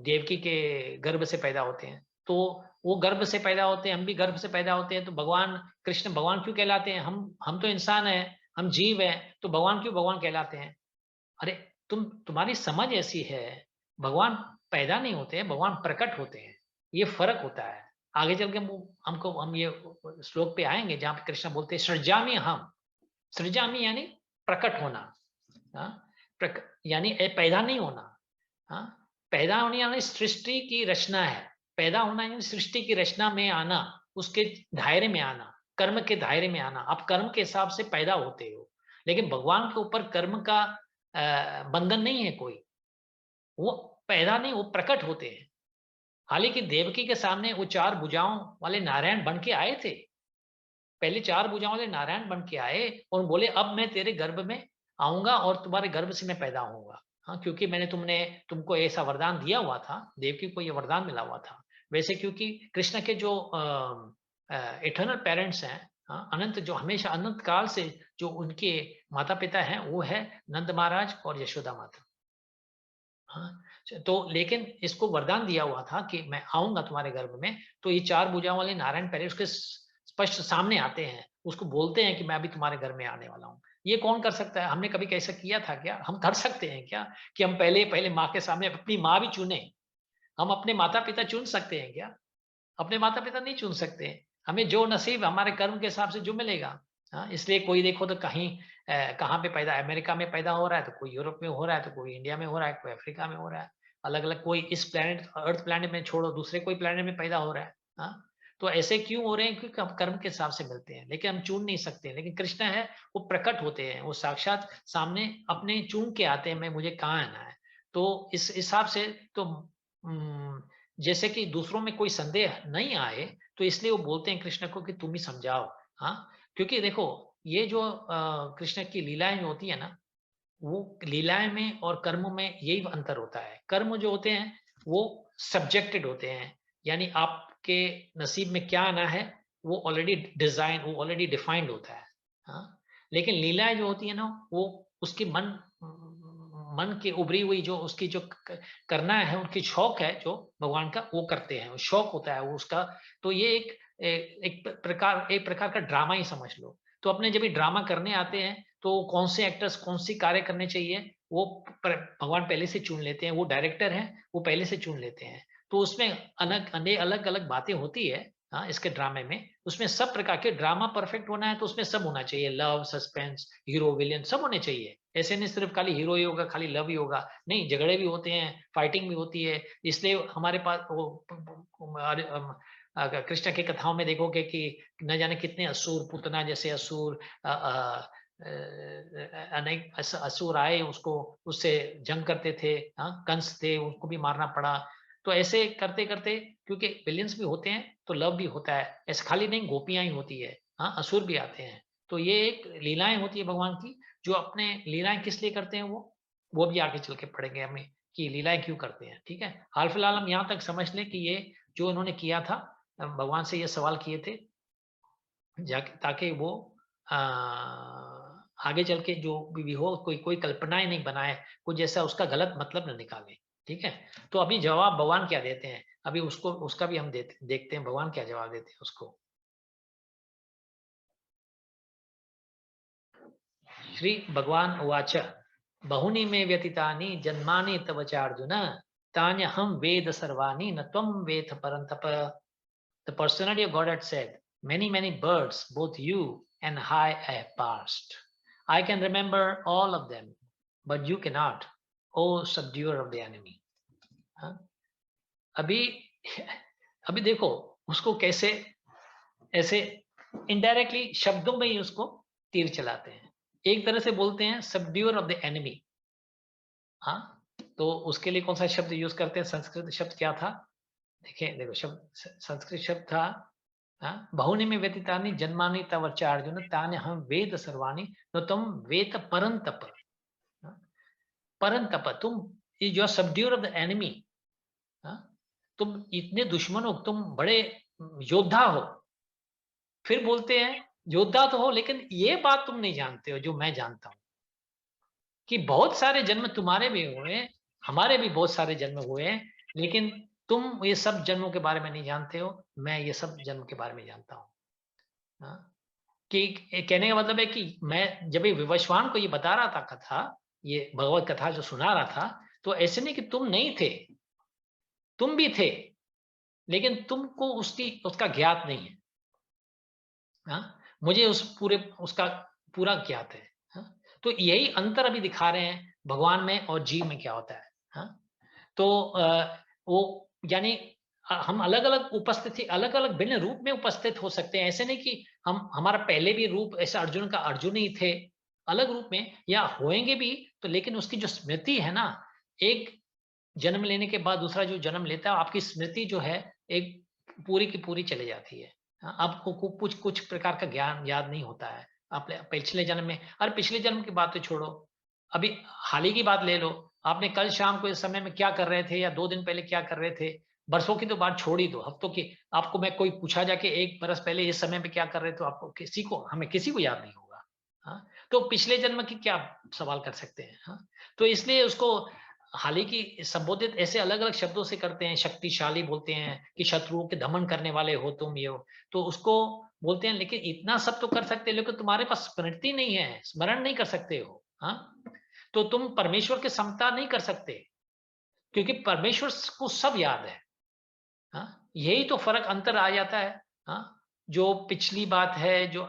देवकी के गर्भ से पैदा होते हैं, तो वो गर्भ से पैदा होते हैं, हम भी गर्भ से पैदा होते हैं, तो भगवान कृष्ण भगवान क्यों कहलाते हैं? हम तो इंसान हैं, हम जीव हैं, तो भगवान क्यों भगवान कहलाते हैं? अरे, तुम्हारी समझ ऐसी है, भगवान पैदा नहीं होते हैं, भगवान प्रकट होते हैं। ये फर्क होता है। आगे चल के हम ये श्लोक पे आएंगे जहां पे कृष्ण बोलते हैं सृजामि हम। सृजामि यानी प्रकट होना। हाँ, यानी पैदा नहीं होना। हाँ, पैदा होने यानी सृष्टि की रचना है। पैदा होना यानी सृष्टि की रचना में आना, उसके दायरे में आना, कर्म के दायरे में आना। आप कर्म के हिसाब से पैदा होते हो, लेकिन भगवान के ऊपर कर्म का बंधन नहीं है कोई। वो पैदा नहीं, वो प्रकट होते हैं। हालांकि देवकी के सामने वो 4 भुजाओं वाले नारायण बन के आए थे। पहले 4 भुजाओं वाले नारायण बन के आए और बोले अब मैं तेरे गर्भ में आऊंगा और तुम्हारे गर्भ से मैं पैदा होऊंगा। हाँ, क्योंकि मैंने तुमको ऐसा वरदान दिया हुआ था, देवकी को ये वरदान मिला हुआ था। वैसे क्योंकि कृष्ण के जो इटर्नल पेरेंट्स हैं, हाँ, अनंत, जो हमेशा अनंत काल से जो उनके माता पिता हैं, वो है नंद महाराज और यशोदा माता। हाँ, तो लेकिन इसको वरदान दिया हुआ था कि मैं आऊंगा तुम्हारे गर्भ में, तो ये 4 भुजाओं वाले नारायण पहले उसके स्पष्ट सामने आते हैं, उसको बोलते हैं कि मैं अभी तुम्हारे घर में आने वाला हूँ। ये कौन कर सकता है? हमने कभी कैसा किया था क्या? हम कर सकते हैं क्या कि हम पहले पहले माँ के सामने अपनी माँ भी चुने? हम अपने माता पिता चुन सकते हैं क्या? अपने माता पिता नहीं चुन सकते। हमें जो नसीब हमारे कर्म के हिसाब से जो मिलेगा। हाँ, इसलिए कोई देखो तो कहीं कहाँ पे पैदा, अमेरिका में पैदा हो रहा है, तो कोई यूरोप में हो रहा है, तो कोई इंडिया में हो रहा है, कोई अफ्रीका में हो रहा है। अलग अलग, कोई इस प्लेनेट अर्थ प्लेनेट में छोड़ो, दूसरे कोई प्लेनेट में पैदा हो रहा है। हाँ, तो ऐसे क्यों हो रहे हैं? क्योंकि हम कर्म के हिसाब से मिलते हैं, लेकिन हम चुन नहीं सकते। लेकिन कृष्ण है, वो प्रकट होते हैं, वो साक्षात सामने अपने चुन के आते हैं, मैं मुझे कहाँ आना है। तो इस हिसाब से तो जैसे कि दूसरों में कोई संदेह नहीं आए, तो इसलिए वो बोलते हैं कृष्ण को कि तुम ही समझाओ। हाँ, क्योंकि देखो ये जो कृष्ण की लीलाएं जो होती है ना, वो लीलाएं में और कर्म में यही अंतर होता है। कर्म जो होते हैं वो सब्जेक्टेड होते हैं, यानी आपके नसीब में क्या आना है वो ऑलरेडी डिजाइन, वो ऑलरेडी डिफाइंड होता है। हाँ, लेकिन लीलाएं जो होती है ना, वो उसकी मन की उभरी हुई जो उसकी जो करना है, उनकी शौक है जो भगवान का, वो करते हैं, शौक होता है वो उसका। तो ये एक प्रकार का ड्रामा ही समझ लो। तो अपने जब भी ड्रामा करने आते हैं तो कौन से एक्टर्स कौन सी कार्य करने चाहिए वो भगवान पहले से चुन लेते हैं, वो डायरेक्टर हैं, वो पहले से चुन लेते हैं। तो उसमें अलग अलग बातें होती है। हाँ, इसके ड्रामे में उसमें सब प्रकार के ड्रामा परफेक्ट होना है तो उसमें सब होना चाहिए, लव, सस्पेंस, हीरो, विलेन सब होने चाहिए। ऐसे नहीं सिर्फ खाली हीरो ही होगा, खाली लव ही होगा, नहीं, झगड़े भी होते हैं, फाइटिंग भी होती है। इसलिए हमारे पास वो कृष्ण की कथाओं में देखोगे कि न जाने कितने असुर, पुतना जैसे असुर, अनेक असुर आए, उसको उससे जंग करते थे। हाँ, कंस थे, उनको भी मारना पड़ा। तो ऐसे करते करते, क्योंकि विलियंस भी होते हैं तो लव भी होता है, ऐसे खाली नहीं गोपियां ही होती है। हाँ, असुर भी आते हैं। तो ये एक लीलाएं होती है भगवान की, जो अपने लीलाएं किस लिए करते हैं वो भी आगे चल के पढ़ेंगे हमें कि लीलाएं क्यों करते हैं। ठीक है, हाल फिलहाल हम यहाँ तक समझ लें कि ये जो इन्होंने किया था, भगवान से ये सवाल किए थे ताकि वो आगे चल के जो भी हो कोई कल्पनाएं नहीं बनाए, कुछ जैसा उसका गलत मतलब न निकाले। ठीक है, तो अभी जवाब भगवान क्या देते हैं, अभी उसका भी हम देखते हैं भगवान क्या जवाब देते हैं उसको। श्री भगवान उवाच बहुनि मे व्यतीतानि जन्मानि तव चार्जुन तान्यहं वेद सर्वाणि न त्वं वेद परन्तप। The personality of God had said, many births, both you and I have passed. I can remember all of them, but you cannot, O subduer of the enemy. हाँ? अभी देखो उसको कैसे ऐसे इनडायरेक्टली शब्दों में ही उसको तीर चलाते हैं। एक तरह से बोलते हैं सबड्यूअर ऑफ द एनिमी। हाँ, तो उसके लिए कौन सा शब्द यूज करते हैं, संस्कृत शब्द क्या था, देखो शब्द संस्कृत शब्द था बहुनि में व्यतीतानि जन्मानि तव चार्जुन तानि हम वेद सर्वाणि न तुम वेद परंतप। परंतप, तुम जो आर सबड्यूअर ऑफ द एनिमी, तुम इतने दुश्मन हो, तुम बड़े योद्धा हो। फिर बोलते हैं योद्धा तो हो, लेकिन ये बात तुम नहीं जानते हो जो मैं जानता हूं, कि बहुत सारे जन्म तुम्हारे भी हुए, हमारे भी बहुत सारे जन्म हुए हैं, लेकिन तुम ये सब जन्मों के बारे में नहीं जानते हो, मैं ये सब जन्म के बारे में जानता हूँ। कि कहने का मतलब है कि मैं जब विवस्वान को ये बता रहा था कथा, ये भगवत कथा जो सुना रहा था, तो ऐसे नहीं कि तुम नहीं थे, तुम भी थे, लेकिन तुमको उसका ज्ञात नहीं है। मुझे उसका पूरा ज्ञात है। तो यही अंतर अभी दिखा रहे हैं भगवान में और जीव में क्या होता है। तो वो यानी हम अलग अलग उपस्थिति, अलग अलग भिन्न रूप में उपस्थित हो सकते हैं। ऐसे नहीं कि हमारा पहले भी रूप ऐसा अर्जुन का अर्जुन ही थे, अलग रूप में या होएंगे भी, तो लेकिन उसकी जो स्मृति है ना, एक जन्म लेने के बाद दूसरा जो जन्म लेता है, आपकी स्मृति जो है एक पूरी की पूरी चले जाती है। आपको कुछ प्रकार का ज्ञान याद नहीं होता है आपने पिछले जन्म में। अरे पिछले जन्म की बात तो छोड़ो, अभी हाल ही की बात ले लो, आपने कल शाम को इस समय में क्या कर रहे थे, या 2 दिन पहले क्या कर रहे थे, बरसों की तो बात छोड़ ही दो, हफ्तों की। आपको मैं कोई पूछा जाके 1 बरस पहले इस समय में क्या कर रहे थे, आपको हमें किसी को याद नहीं होगा। तो पिछले जन्म की क्या सवाल कर सकते हैं। तो इसलिए उसको हाल ही की संबोधित ऐसे अलग अलग शब्दों से करते हैं। शक्तिशाली बोलते हैं कि शत्रुओं के दमन करने वाले हो तुम, ये हो, तो उसको बोलते हैं। लेकिन इतना सब तो कर सकते हैं, लेकिन तुम्हारे पास स्मृति नहीं है, स्मरण नहीं कर सकते हो। तो तुम परमेश्वर के समता नहीं कर सकते, क्योंकि परमेश्वर को सब याद है। यही तो फर्क अंतर आ जाता है। जो पिछली बात है, जो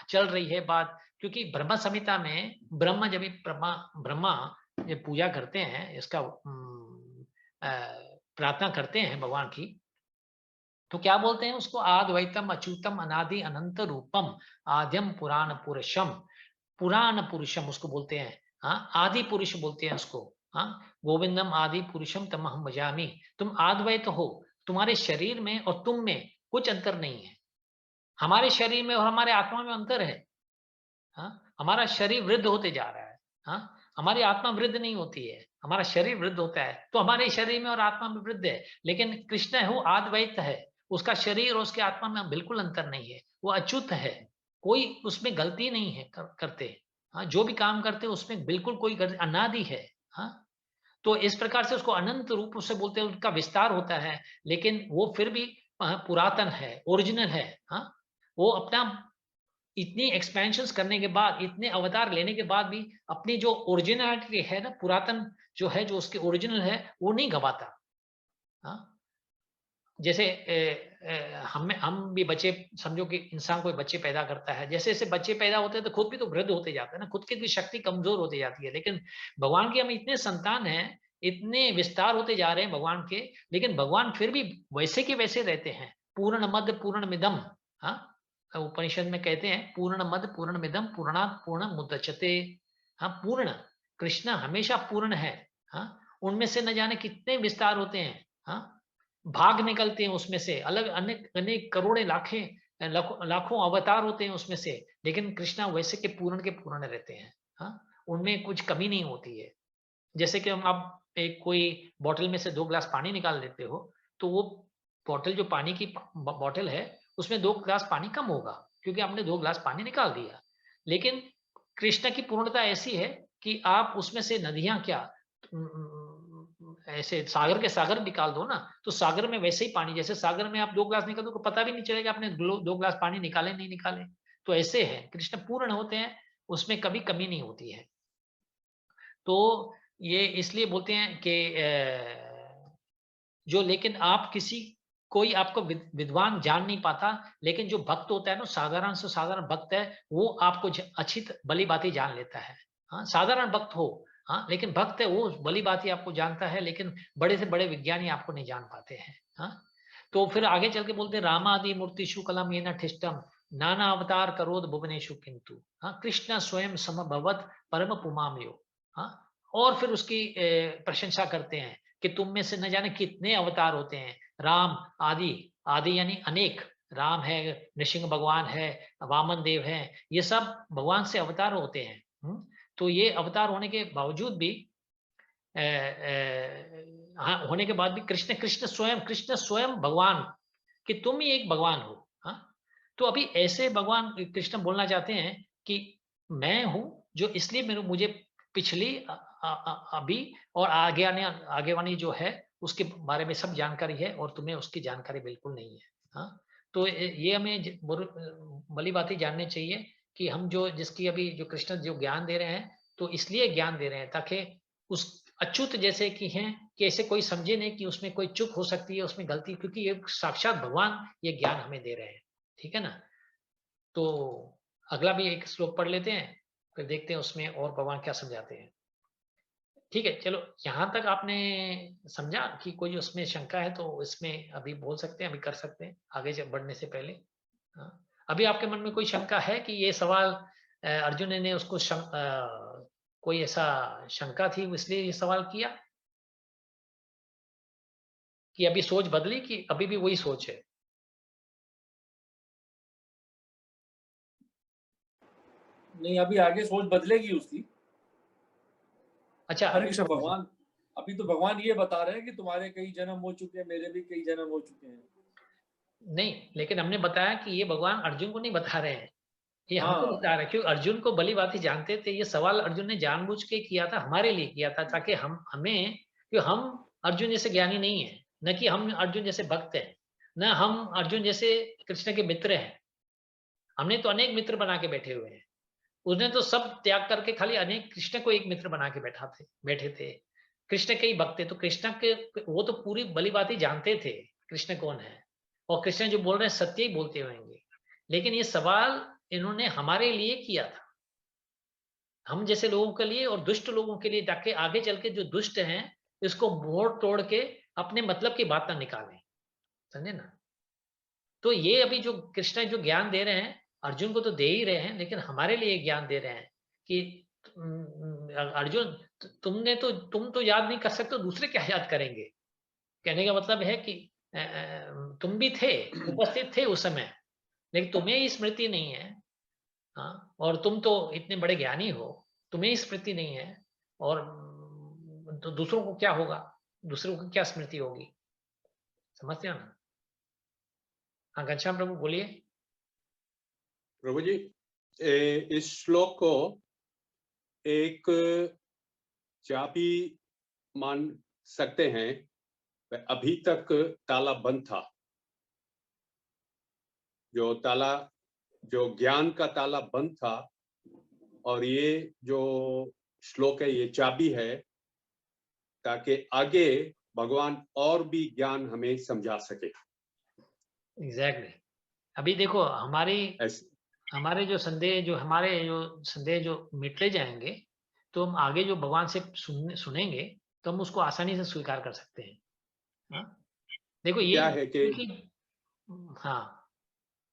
चल रही है बात, क्योंकि ब्रह्म संहिता में ब्रह्मा जब ब्रह्मा जब पूजा करते हैं, इसका प्रार्थना करते हैं भगवान की, तो क्या बोलते हैं उसको, आद्वैतम अच्युतम अनादि अनंत रूपम आद्यम पुराण पुरुषम। पुराण पुरुषम उसको बोलते हैं। आदि पुरुष बोलते हैं उसको। गोविंदम आदि पुरुषम तमहम भजामि। तुम आद्वैत हो, तुम्हारे शरीर में और तुम में कुछ अंतर नहीं है। हमारे शरीर में और हमारे आत्मा में अंतर है। हाँ, हमारा शरीर वृद्ध होते जा रहा है। हाँ, हमारी आत्मा वृद्ध नहीं होती है, हमारा शरीर वृद्ध होता है। तो हमारे शरीर में और आत्मा में वृद्ध है, लेकिन कृष्ण है वो अद्वैत है, उसका शरीर और उसके आत्मा में बिल्कुल अंतर नहीं है, वो अच्युत है, कोई उसमें गलती नहीं है करते। हाँ, जो भी काम करते उसमें बिल्कुल कोई गलती, अनादि है। हाँ, तो इस प्रकार से उसको अनंत रूप से बोलते हैं, उनका विस्तार होता है, लेकिन वो फिर भी पुरातन है, ओरिजिनल है। हाँ, वो अपना इतनी एक्सपेंशंस करने के बाद, इतने अवतार लेने के बाद भी अपनी जो ओरिजिनलिटी है ना, पुरातन जो है, जो उसके ओरिजिनल है, वो नहीं गवाता। हाँ, जैसे हम भी बच्चे, समझो कि इंसान कोई बच्चे पैदा करता है, जैसे जैसे बच्चे पैदा होते हैं तो खुद भी तो वृद्ध होते जाते हैं ना, खुद की भी शक्ति कमजोर होती जाती है। लेकिन भगवान के हम इतने संतान हैं, इतने विस्तार होते जा रहे हैं भगवान के, लेकिन भगवान फिर भी वैसे के वैसे रहते हैं। पूर्ण मद पूर्ण मिदम, हाँ, उपनिषद में कहते हैं पूर्ण मद पूर्ण मिदम पूर्णात् पूर्ण मुदच्यते। हाँ, पूर्ण कृष्ण हमेशा पूर्ण है। हाँ, उनमें से न जाने कितने विस्तार होते हैं। हाँ, भाग निकलते हैं उसमें से, अलग अनेक अनेक करोड़े लाखों अवतार होते हैं उसमें से, लेकिन कृष्णा वैसे के पूर्ण रहते हैं। हाँ, उनमें कुछ कमी नहीं होती है। जैसे कि हम आप एक कोई बॉटल में से 2 ग्लास पानी निकाल लेते हो, तो वो बॉटल, जो पानी की बॉटल है, उसमें 2 ग्लास पानी कम होगा, क्योंकि आपने 2 ग्लास पानी निकाल दिया। लेकिन कृष्ण की पूर्णता ऐसी है कि आप उसमें से नदियां क्या, ऐसे सागर के सागर निकाल दो ना, तो सागर में वैसे ही पानी, जैसे सागर में आप 2 ग्लास निकाल दो तो पता भी नहीं चलेगा आपने 2 ग्लास पानी निकाले नहीं निकाले। तो ऐसे है, कृष्ण पूर्ण होते हैं, उसमें कभी कमी नहीं होती है। तो ये इसलिए बोलते हैं कि जो, लेकिन आप किसी, कोई आपको विद्वान जान नहीं पाता, लेकिन जो भक्त होता है ना, साधारण से साधारण भक्त है, वो आपको अच्छी भली बात जान लेता है। हाँ, साधारण भक्त हो, हाँ, लेकिन भक्त है वो भली बात आपको जानता है, लेकिन बड़े से बड़े विज्ञानी आपको नहीं जान पाते हैं। हाँ, तो फिर आगे चल के बोलते हैं रामादि मूर्तिषु कलम येन ठिष्टम नाना अवतार करोद भुवनेषु किंतु। हाँ, कृष्ण स्वयं समभवत परम पुमामयो। हाँ, और फिर उसकी प्रशंसा करते हैं कि तुम में से न जाने कितने अवतार होते हैं। राम आदि, आदि यानी अनेक, राम है, नृसिंह भगवान है, वामन देव है, ये सब भगवान से अवतार होते हैं। तो ये अवतार होने के बावजूद भी, हाँ, होने के बाद भी कृष्ण स्वयं भगवान, कि तुम ही एक भगवान हो। हाँ, तो अभी ऐसे भगवान कृष्ण बोलना चाहते हैं कि मैं हूं जो, इसलिए मुझे पिछली अभी और आगे वाली जो है उसके बारे में सब जानकारी है, और तुम्हें उसकी जानकारी बिल्कुल नहीं है। हाँ, तो ये हमें भली बातें जाननी चाहिए कि हम जो, जिसकी अभी जो कृष्ण जो ज्ञान दे रहे हैं, तो इसलिए ज्ञान दे रहे हैं ताकि उस अच्युत जैसे कि हैं, कि ऐसे कोई समझे नहीं कि उसमें कोई चूक हो सकती है, उसमें गलती, क्योंकि ये साक्षात भगवान ये ज्ञान हमें दे रहे हैं। ठीक है ना। तो अगला भी एक श्लोक पढ़ लेते हैं, फिर देखते हैं उसमें और भगवान क्या समझाते हैं। ठीक है, चलो यहाँ तक आपने समझा कि कोई उसमें शंका है तो इसमें अभी बोल सकते हैं, अभी कर सकते हैं आगे से बढ़ने से पहले। हाँ, अभी आपके मन में कोई शंका है कि ये सवाल अर्जुन ने उसको कोई ऐसा शंका थी इसलिए ये सवाल किया, कि अभी सोच बदली कि अभी भी वही सोच है? नहीं, अभी आगे सोच बदलेगी उसकी। अच्छा, हरे कृष्ण प्रभु। भगवान, अभी तो भगवान ये बता रहे हैं कि तुम्हारे कई जन्म हो चुके हैं, मेरे भी कई जन्म हो चुके हैं। नहीं, लेकिन हमने बताया कि ये भगवान अर्जुन को नहीं बता रहे हैं, ये हमको हाँ, बता रहे हैं, क्योंकि अर्जुन को भली बात ही जानते थे। ये सवाल अर्जुन ने जानबूझ के किया था, हमारे लिए किया था, ताकि कि हम अर्जुन जैसे ज्ञानी नहीं है, न कि हम अर्जुन जैसे भक्त हैं, न हम अर्जुन जैसे कृष्ण के मित्र हैं। हमने तो अनेक मित्र बना के बैठे हुए हैं, उसने तो सब त्याग करके खाली अनेक कृष्ण को एक मित्र बना के बैठे थे। कृष्ण के ही भक्त थे, तो कृष्ण के वो तो पूरी भली बात ही जानते थे कृष्ण कौन है, और कृष्ण जो बोल रहे हैं सत्य ही बोलते होंगे। लेकिन ये सवाल इन्होंने हमारे लिए किया था, हम जैसे लोगों के लिए और दुष्ट लोगों के लिए, ताकि आगे चल के जो दुष्ट हैं इसको मोड़ तोड़ के अपने मतलब की बात ना निकालें। समझे ना। तो ये अभी जो कृष्ण जो ज्ञान दे रहे हैं, अर्जुन को तो दे ही रहे हैं, लेकिन हमारे लिए ज्ञान दे रहे हैं कि अर्जुन, तुम तो याद नहीं कर सकते तो दूसरे क्या याद करेंगे। कहने का मतलब है कि तुम भी थे, उपस्थित थे उस समय, लेकिन तुम्हें ही स्मृति नहीं है। हाँ, और तुम तो इतने बड़े ज्ञानी हो, तुम्हें स्मृति नहीं है, और तो दूसरों को क्या होगा, दूसरों को क्या स्मृति होगी, समझते हो ना? हाँ घनश्याम प्रभु बोलिए। प्रभु जी, इस श्लोक को एक चाबी मान सकते हैं। अभी तक ताला बंद था, जो ज्ञान का ताला बंद था, और ये जो श्लोक है ये चाबी है, ताकि आगे भगवान और भी ज्ञान हमें समझा सके। एग्जैक्टली। अभी देखो हमारे जो संदेह जो मिटते जाएंगे, तो हम आगे जो भगवान से सुनेंगे तो हम उसको आसानी से स्वीकार कर सकते हैं। हाँ? देखो ये क्या है कि हाँ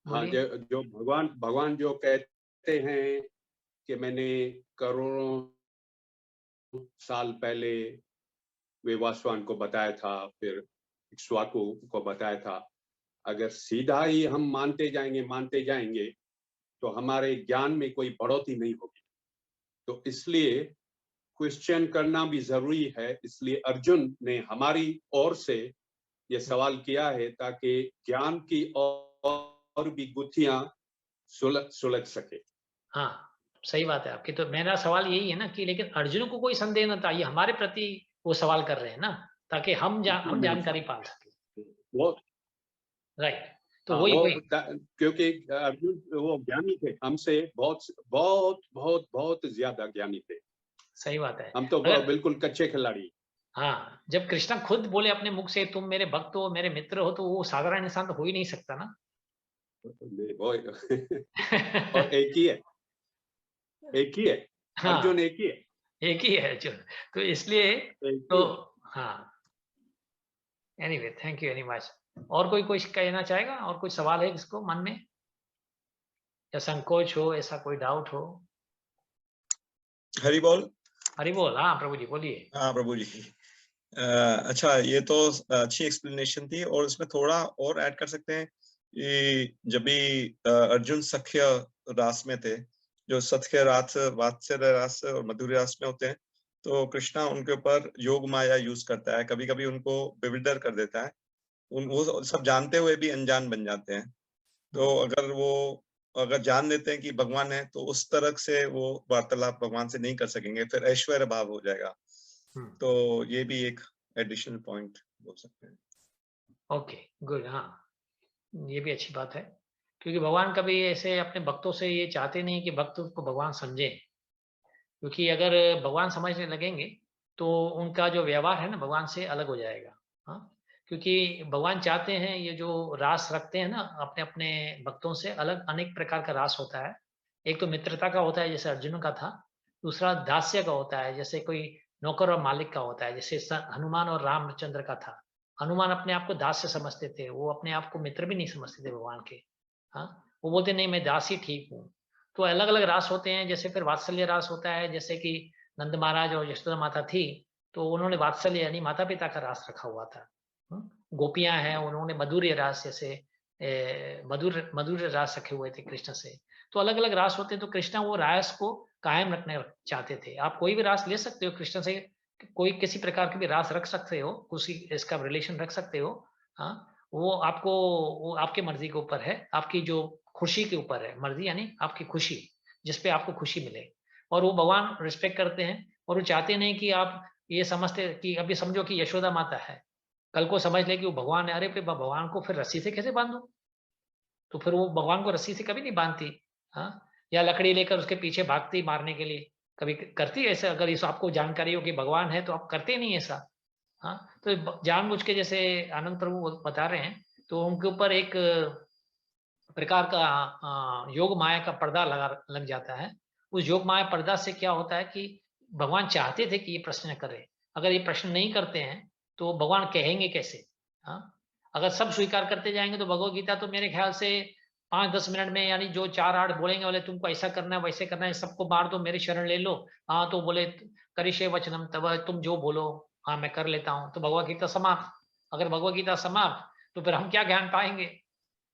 हाँ, जो भगवान जो कहते हैं कि मैंने करोड़ों साल पहले वेवास्वान को बताया था, फिर इक्ष्वाकु को बताया था। अगर सीधा ही हम मानते जाएंगे तो हमारे ज्ञान में कोई बढ़ोतरी नहीं होगी। तो इसलिए क्वेश्चन करना भी जरूरी है। इसलिए अर्जुन ने हमारी ओर से ये सवाल किया है, ताकि ज्ञान की और भी गुत्थियां सुलझ सके। हाँ सही बात है आपकी। तो मेरा सवाल यही है ना कि लेकिन अर्जुन को कोई संदेह न था, ये हमारे प्रति वो सवाल कर रहे हैं ना, ताकि हम जानकारी पा सके। वो राइट, तो वही क्योंकि अर्जुन वो ज्ञानी थे, हमसे बहुत बहुत बहुत बहुत ज्यादा ज्ञानी थे। सही बात है। हम तो बिल्कुल कच्चे खिलाड़ी। हाँ, जब कृष्णा खुद बोले अपने मुख से तुम मेरे भक्त हो, मेरे मित्र हो, तो वो साधारण इंसान तो हो ही नहीं सकता ना। और एक ही है हाँ, अर्जुन, एक ही है अर्जुन। तो इसलिए तो हाँ, anyway thank you very much. और कोई कहना चाहेगा? और कोई सवाल है किसको मन में, या संकोच हो, ऐसा कोई डाउट हो? हरि बोल। हरि बोल। हाँ प्रभु जी बोलिए। हाँ प्रभु जी। अच्छा, ये तो अच्छी एक्सप्लेनेशन थी, और इसमें थोड़ा और ऐड कर सकते हैं कि जब भी अर्जुन सख्य रास में थे, जो सख्य रास, वात्सल्य रास और मधुर रास में होते हैं, तो कृष्णा उनके ऊपर योग माया यूज करता है, कभी कभी उनको बेविल्डर कर देता है। वो सब जानते हुए भी अनजान बन जाते हैं। तो अगर जान लेते हैं कि भगवान है, तो उस तरह से वो वार्तालाप भगवान से नहीं कर सकेंगे, फिर ऐश्वर्य भाव हो जाएगा। तो ये भी एक एडिशनल पॉइंट बोल सकते हैं। Okay good. हाँ ये भी अच्छी बात है, क्योंकि भगवान कभी ऐसे अपने भक्तों से ये चाहते नहीं कि भक्त को भगवान समझे, क्योंकि अगर भगवान समझने लगेंगे तो उनका जो व्यवहार है ना भगवान से अलग हो जाएगा। हाँ, क्योंकि भगवान चाहते हैं ये जो रास रखते हैं ना अपने अपने भक्तों से अलग, अनेक प्रकार का रास होता है। एक तो मित्रता का होता है जैसे अर्जुन का था, दूसरा दास्य का होता है जैसे कोई नौकर और मालिक का होता है, जैसे हनुमान और रामचंद्र का था। हनुमान अपने आप को दास्य समझते थे, वो अपने आप को मित्र भी नहीं समझते थे भगवान के। हाँ, वो बोलते नहीं मैं दास ही ठीक हूँ। तो अलग अलग रास होते हैं। जैसे फिर वात्सल्य रास होता है, जैसे कि नंद महाराज और यशोदा माता थी, तो उन्होंने वात्सल्य यानी माता पिता का रास रखा हुआ था। गोपियां हैं, उन्होंने मधुर्य रास, जैसे मधुर रास रखे हुए थे कृष्ण से। तो अलग अलग रास होते हैं, तो कृष्ण वो रास को कायम रखने चाहते थे। आप कोई भी रास ले सकते हो कृष्ण से, कोई किसी प्रकार के भी रास रख सकते हो, किसी इसका रिलेशन रख सकते हो। हाँ, वो आपके मर्जी के ऊपर है, आपकी जो खुशी के ऊपर है। मर्जी यानी आपकी खुशी, जिसपे आपको खुशी मिले। और वो भगवान रिस्पेक्ट करते हैं, और वो चाहते नहीं कि आप ये समझते कि अभी समझो कि यशोदा माता है, कल को समझ ले कि वो भगवान है, अरे फिर भगवान को फिर रस्सी से कैसे बांधो? तो फिर वो भगवान को रस्सी से कभी नहीं बांधती। हाँ, या लकड़ी लेकर उसके पीछे भागती मारने के लिए, कभी करती ऐसा? अगर इस आपको जानकारी हो कि भगवान है तो आप करते नहीं ऐसा। हाँ, तो जानबूझ के, जैसे आनंद प्रभु बता रहे हैं, तो उनके ऊपर एक प्रकार का योग माया का पर्दा लग जाता है। उस योग माया पर्दा से क्या होता है कि भगवान चाहते थे कि ये प्रश्न करे, अगर ये प्रश्न नहीं करते हैं तो भगवान कहेंगे कैसे? हाँ, अगर सब स्वीकार करते जाएंगे तो भगवत गीता तो मेरे ख्याल से 5-10 मिनट में, यानी जो 4-8 बोलेंगे बोले तुमको ऐसा करना है वैसे करना है, सबको मार दो, मेरी शरण ले लो। हाँ, तो बोले करिष्ये वचनम तव, तुम जो बोलो हाँ मैं कर लेता हूँ, तो भगवत गीता समाप्त। अगर भगवत गीता समाप्त तो फिर हम क्या ज्ञान पाएंगे?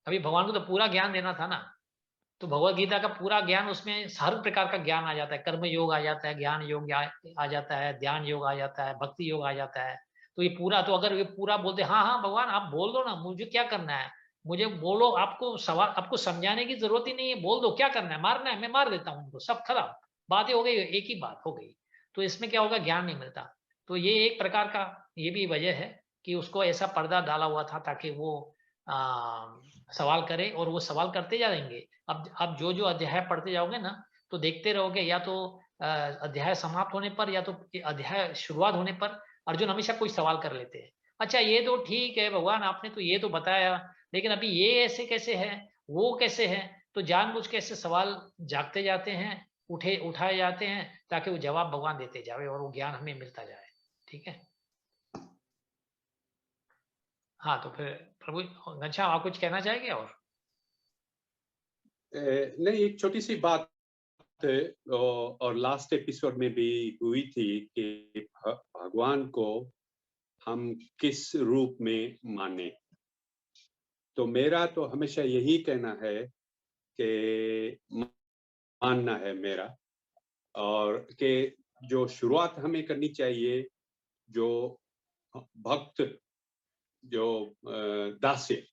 अभी भगवान को तो पूरा ज्ञान देना था ना। तो भगवत गीता का पूरा ज्ञान उसमें हर प्रकार का ज्ञान आ जाता है, कर्म योग आ जाता है, ज्ञान योग आ जाता है, ध्यान योग आ जाता है, भक्ति योग आ जाता है। तो ये पूरा, तो अगर ये पूरा बोलते हाँ हाँ भगवान आप बोल दो ना, मुझे क्या करना है, मुझे बोलो, आपको सवाल, आपको समझाने की जरूरत ही नहीं है, बोल दो क्या करना है, मारना है मैं मार देता हूँ उनको, सब खराब बातें हो गई, एक ही बात हो गई। तो इसमें क्या होगा, ज्ञान नहीं मिलता। तो ये एक प्रकार का ये भी वजह है कि उसको ऐसा पर्दा डाला हुआ था ताकि वो सवाल करे, और वो सवाल करते जाएंगे। अब जो जो अध्याय पढ़ते जाओगे ना, तो देखते रहोगे, या तो अध्याय समाप्त होने पर या तो अध्याय शुरुआत होने पर अर्जुन हमेशा कोई सवाल कर लेते हैं। अच्छा ये तो ठीक है भगवान, आपने तो ये तो बताया, लेकिन अभी ये ऐसे कैसे है, वो कैसे है। तो जानबूझ के ऐसे सवाल जागते जाते हैं, उठाए जाते हैं, ताकि वो जवाब भगवान देते जाए और वो ज्ञान हमें मिलता जाए। ठीक है। हाँ, तो फिर प्रभु घनश्याम आप कुछ कहना चाहेंगे? और नहीं, एक छोटी सी बात और लास्ट एपिसोड में भी हुई थी कि भगवान को हम किस रूप में माने। तो मेरा तो हमेशा यही कहना है कि मानना है मेरा, और कि जो शुरुआत हमें करनी चाहिए, जो भक्त, जो दास्य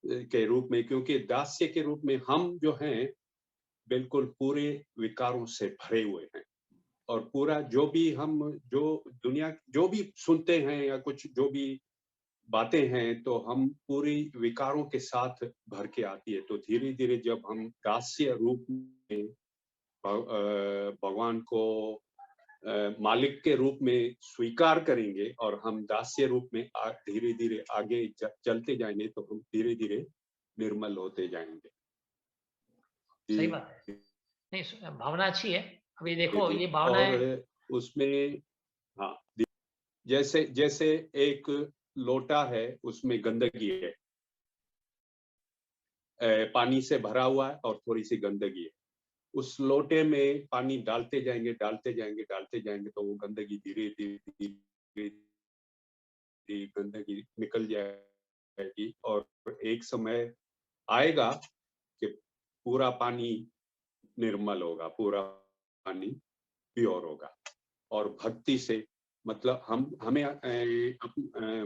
के रूप में, क्योंकि दास्य के रूप में हम जो हैं बिल्कुल पूरे विकारों से भरे हुए हैं, और पूरा जो भी हम जो दुनिया जो भी सुनते हैं या कुछ जो भी बातें हैं, तो हम पूरी विकारों के साथ भर के आती है। तो धीरे धीरे जब हम दास्य रूप में भगवान को मालिक के रूप में स्वीकार करेंगे और हम दास्य रूप में धीरे धीरे आगे चलते जाएंगे, तो हम धीरे धीरे निर्मल होते जाएंगे। सही बात है। नहीं, भावना अच्छी है। अभी देखो ये भावना और है उसमें हाँ, जैसे जैसे एक लोटा है, उसमें गंदगी है, पानी से भरा हुआ है और थोड़ी सी गंदगी है। उस लोटे में पानी डालते जाएंगे तो वो गंदगी धीरे धीरे गंदगी निकल जाएगी, और एक समय आएगा कि पूरा पानी निर्मल होगा, पूरा पानी प्योर होगा। और भक्ति से मतलब हमें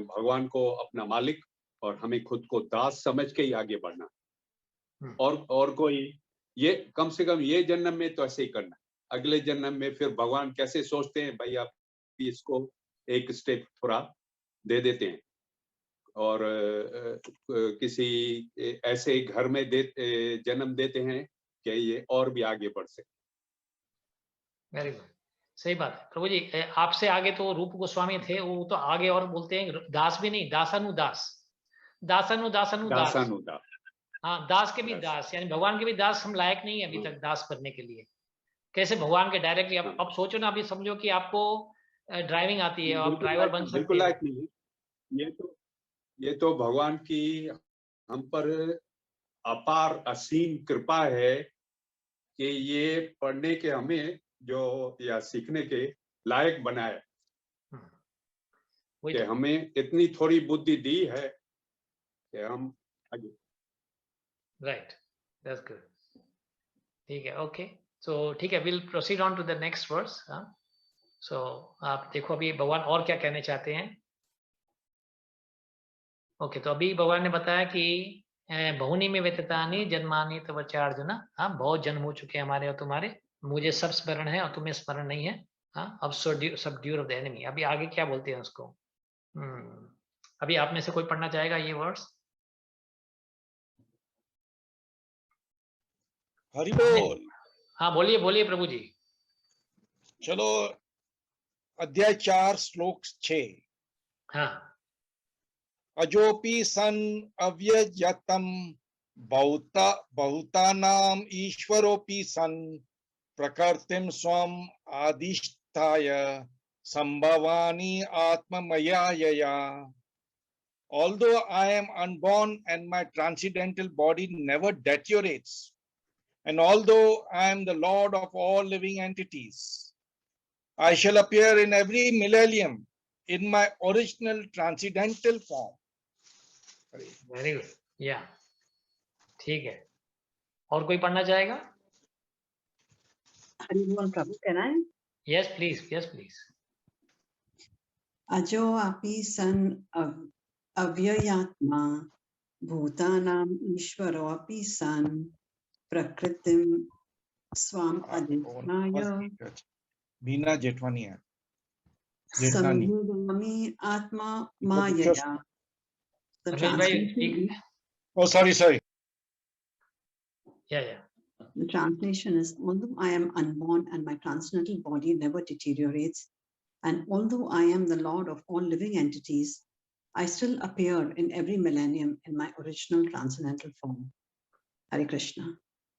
भगवान को अपना मालिक और हमें खुद को दास समझ के ही आगे बढ़ना। और कोई ये कम से कम ये जन्म में तो ऐसे ही करना, अगले जन्म में फिर भगवान कैसे सोचते हैं, भाई आप इसको एक स्टेप थोड़ा दे देते हैं, और किसी ऐसे घर में जन्म देते हैं कि ये और भी आगे बढ़ सके। वेरी गुड, सही बात है प्रभु जी। आपसे आगे तो रूप गोस्वामी थे, वो तो आगे और बोलते हैं दास भी नहीं, दासानुदास, दासानुदास। हाँ, दास के भी दास, यानी भगवान के भी दास हम लायक नहीं है अभी तक दास बनने के लिए। कैसे भगवान के डायरेक्टली अब सोचो ना, अभी समझो कि आपको ड्राइविंग आती है, आप ड्राइवर बन सकते बिल्कुल हो। लायक नहीं है। ये तो भगवान की हम पर अपार असीम कृपा है कि ये पढ़ने के हमें जो या सीखने के लायक बनाए, कि हमें इतनी थोड़ी बुद्धि दी है कि हम आगे। Right, that's good. ठीक है, ओके। सो ठीक है, will proceed on to the next verse. So आप देखो अभी भगवान और क्या कहने चाहते हैं। ओके, तो अभी भगवान ने बताया कि बहुनी में व्यतीतानि जन्मानि तव च अर्जुन। हाँ, बहुत जन्म हो चुके हैं हमारे और तुम्हारे, मुझे सब स्मरण है और तुम्हें स्मरण नहीं है। हाँ, अब सबड्यूर ऑफ द एनिमी। अभी आगे क्या बोलते हैं उसको। अभी आप में से कोई पढ़ना चाहेगा ये वर्ड्स? हरि बोल। हाँ, बोलिए बोलिए प्रभु जी। चलो, अध्याय 4 श्लोक 6। हाँ, अजोपि सन अव्ययतम बहुतानाम ईश्वरोपि सन प्रकृतिम स्वम आदिष्ठाय संभवानि आत्ममयायया। Although I am unborn and my transcendental body never deteriorates, and although I am the Lord of all living entities, I shall appear in every millennium in my original transcendental form. Very good, या ठीक है। और कोई पढ़ना चाहेगा? हरि बोल प्रभु, can I? Yes please, yes please. अजो अपि सन् अव्ययात्मा भूतानाम् ईश्वरो अपि सन् प्रकृतिं स्वाम् अधिष्ठाय बीना जेठवानी है, जेठानी। संभवामि आत्मा मायया। The रमेश भाई translation, Oh, sorry. या the translation is, although I am unborn and my transcendental body never deteriorates, and although I am the Lord of all living entities, I still appear in every millennium in my original transcendental form. Hare Krishna.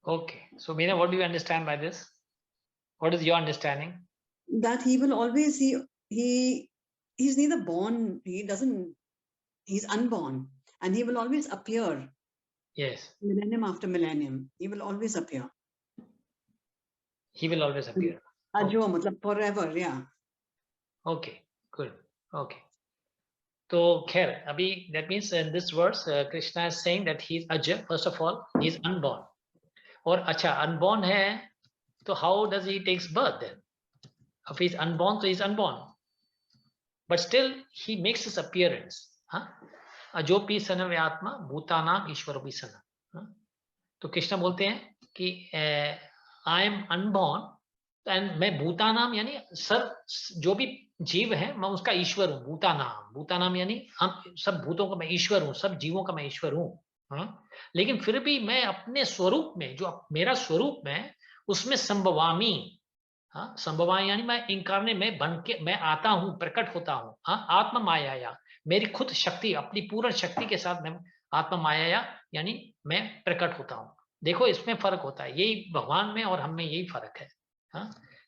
Okay, so Meena, what do you understand by this? What is your understanding? That he will always, he's neither born, he's unborn, and he will always appear. Yes, Millennium after millennium, he will always appear. he will always appear. Ajo, matlab forever, yeah. Okay, good. Okay. So, khair, abhi, that means in this verse, Krishna is saying that he is Ajay, first of all, he is unborn. Or, acha, unborn hai, so how does he takes birth then? If he is unborn, so he is unborn. But still, he makes his appearance. Ajopi sanavyatma bhutanam ishwaropi sana. तो कृष्ण बोलते हैं कि I am unborn and मैं भूतानाम यानी सब जो भी जीव है मैं उसका ईश्वर हूँ। भूतानाम यानी हम सब भूतों का मैं ईश्वर हूँ, सब जीवों का मैं ईश्वर हूँ। लेकिन फिर भी मैं अपने स्वरूप में, जो मेरा स्वरूप में, उसमें संभवामी। संभवामी यानी मैं इनकारने में बन के मैं आता हूँ, प्रकट होता हूँ। आत्मा माया, मेरी खुद शक्ति, अपनी पूर्ण शक्ति के साथ मैं आत्मा माया यानी मैं प्रकट होता हूँ। देखो इसमें फर्क होता है, यही भगवान में और हम में यही फर्क है।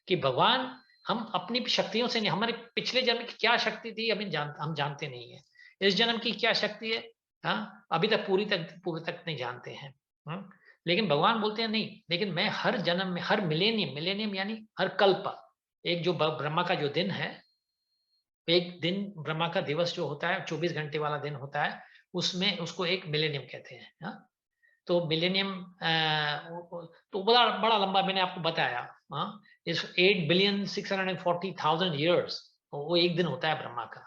कि भगवान हम अपनी शक्तियों से नहीं, हमारे पिछले जन्म की क्या शक्ति थी हम जानते नहीं है। इस जन्म की क्या शक्ति है अभी तक पूरी तक नहीं जानते हैं। लेकिन भगवान बोलते हैं नहीं, लेकिन मैं हर जन्म में, हर मिलेनियम यानी हर कल्प, एक जो ब्रह्मा का जो दिन है, एक दिन ब्रह्मा का दिवस जो होता है 24 घंटे वाला दिन होता है, उसमें उसको एक मिलेनियम कहते हैं। तो मिलेनियम तो बड़ा लंबा मैंने आपको बताया। इस 8,640,000 ईयर्स वो एक दिन होता है ब्रह्मा का।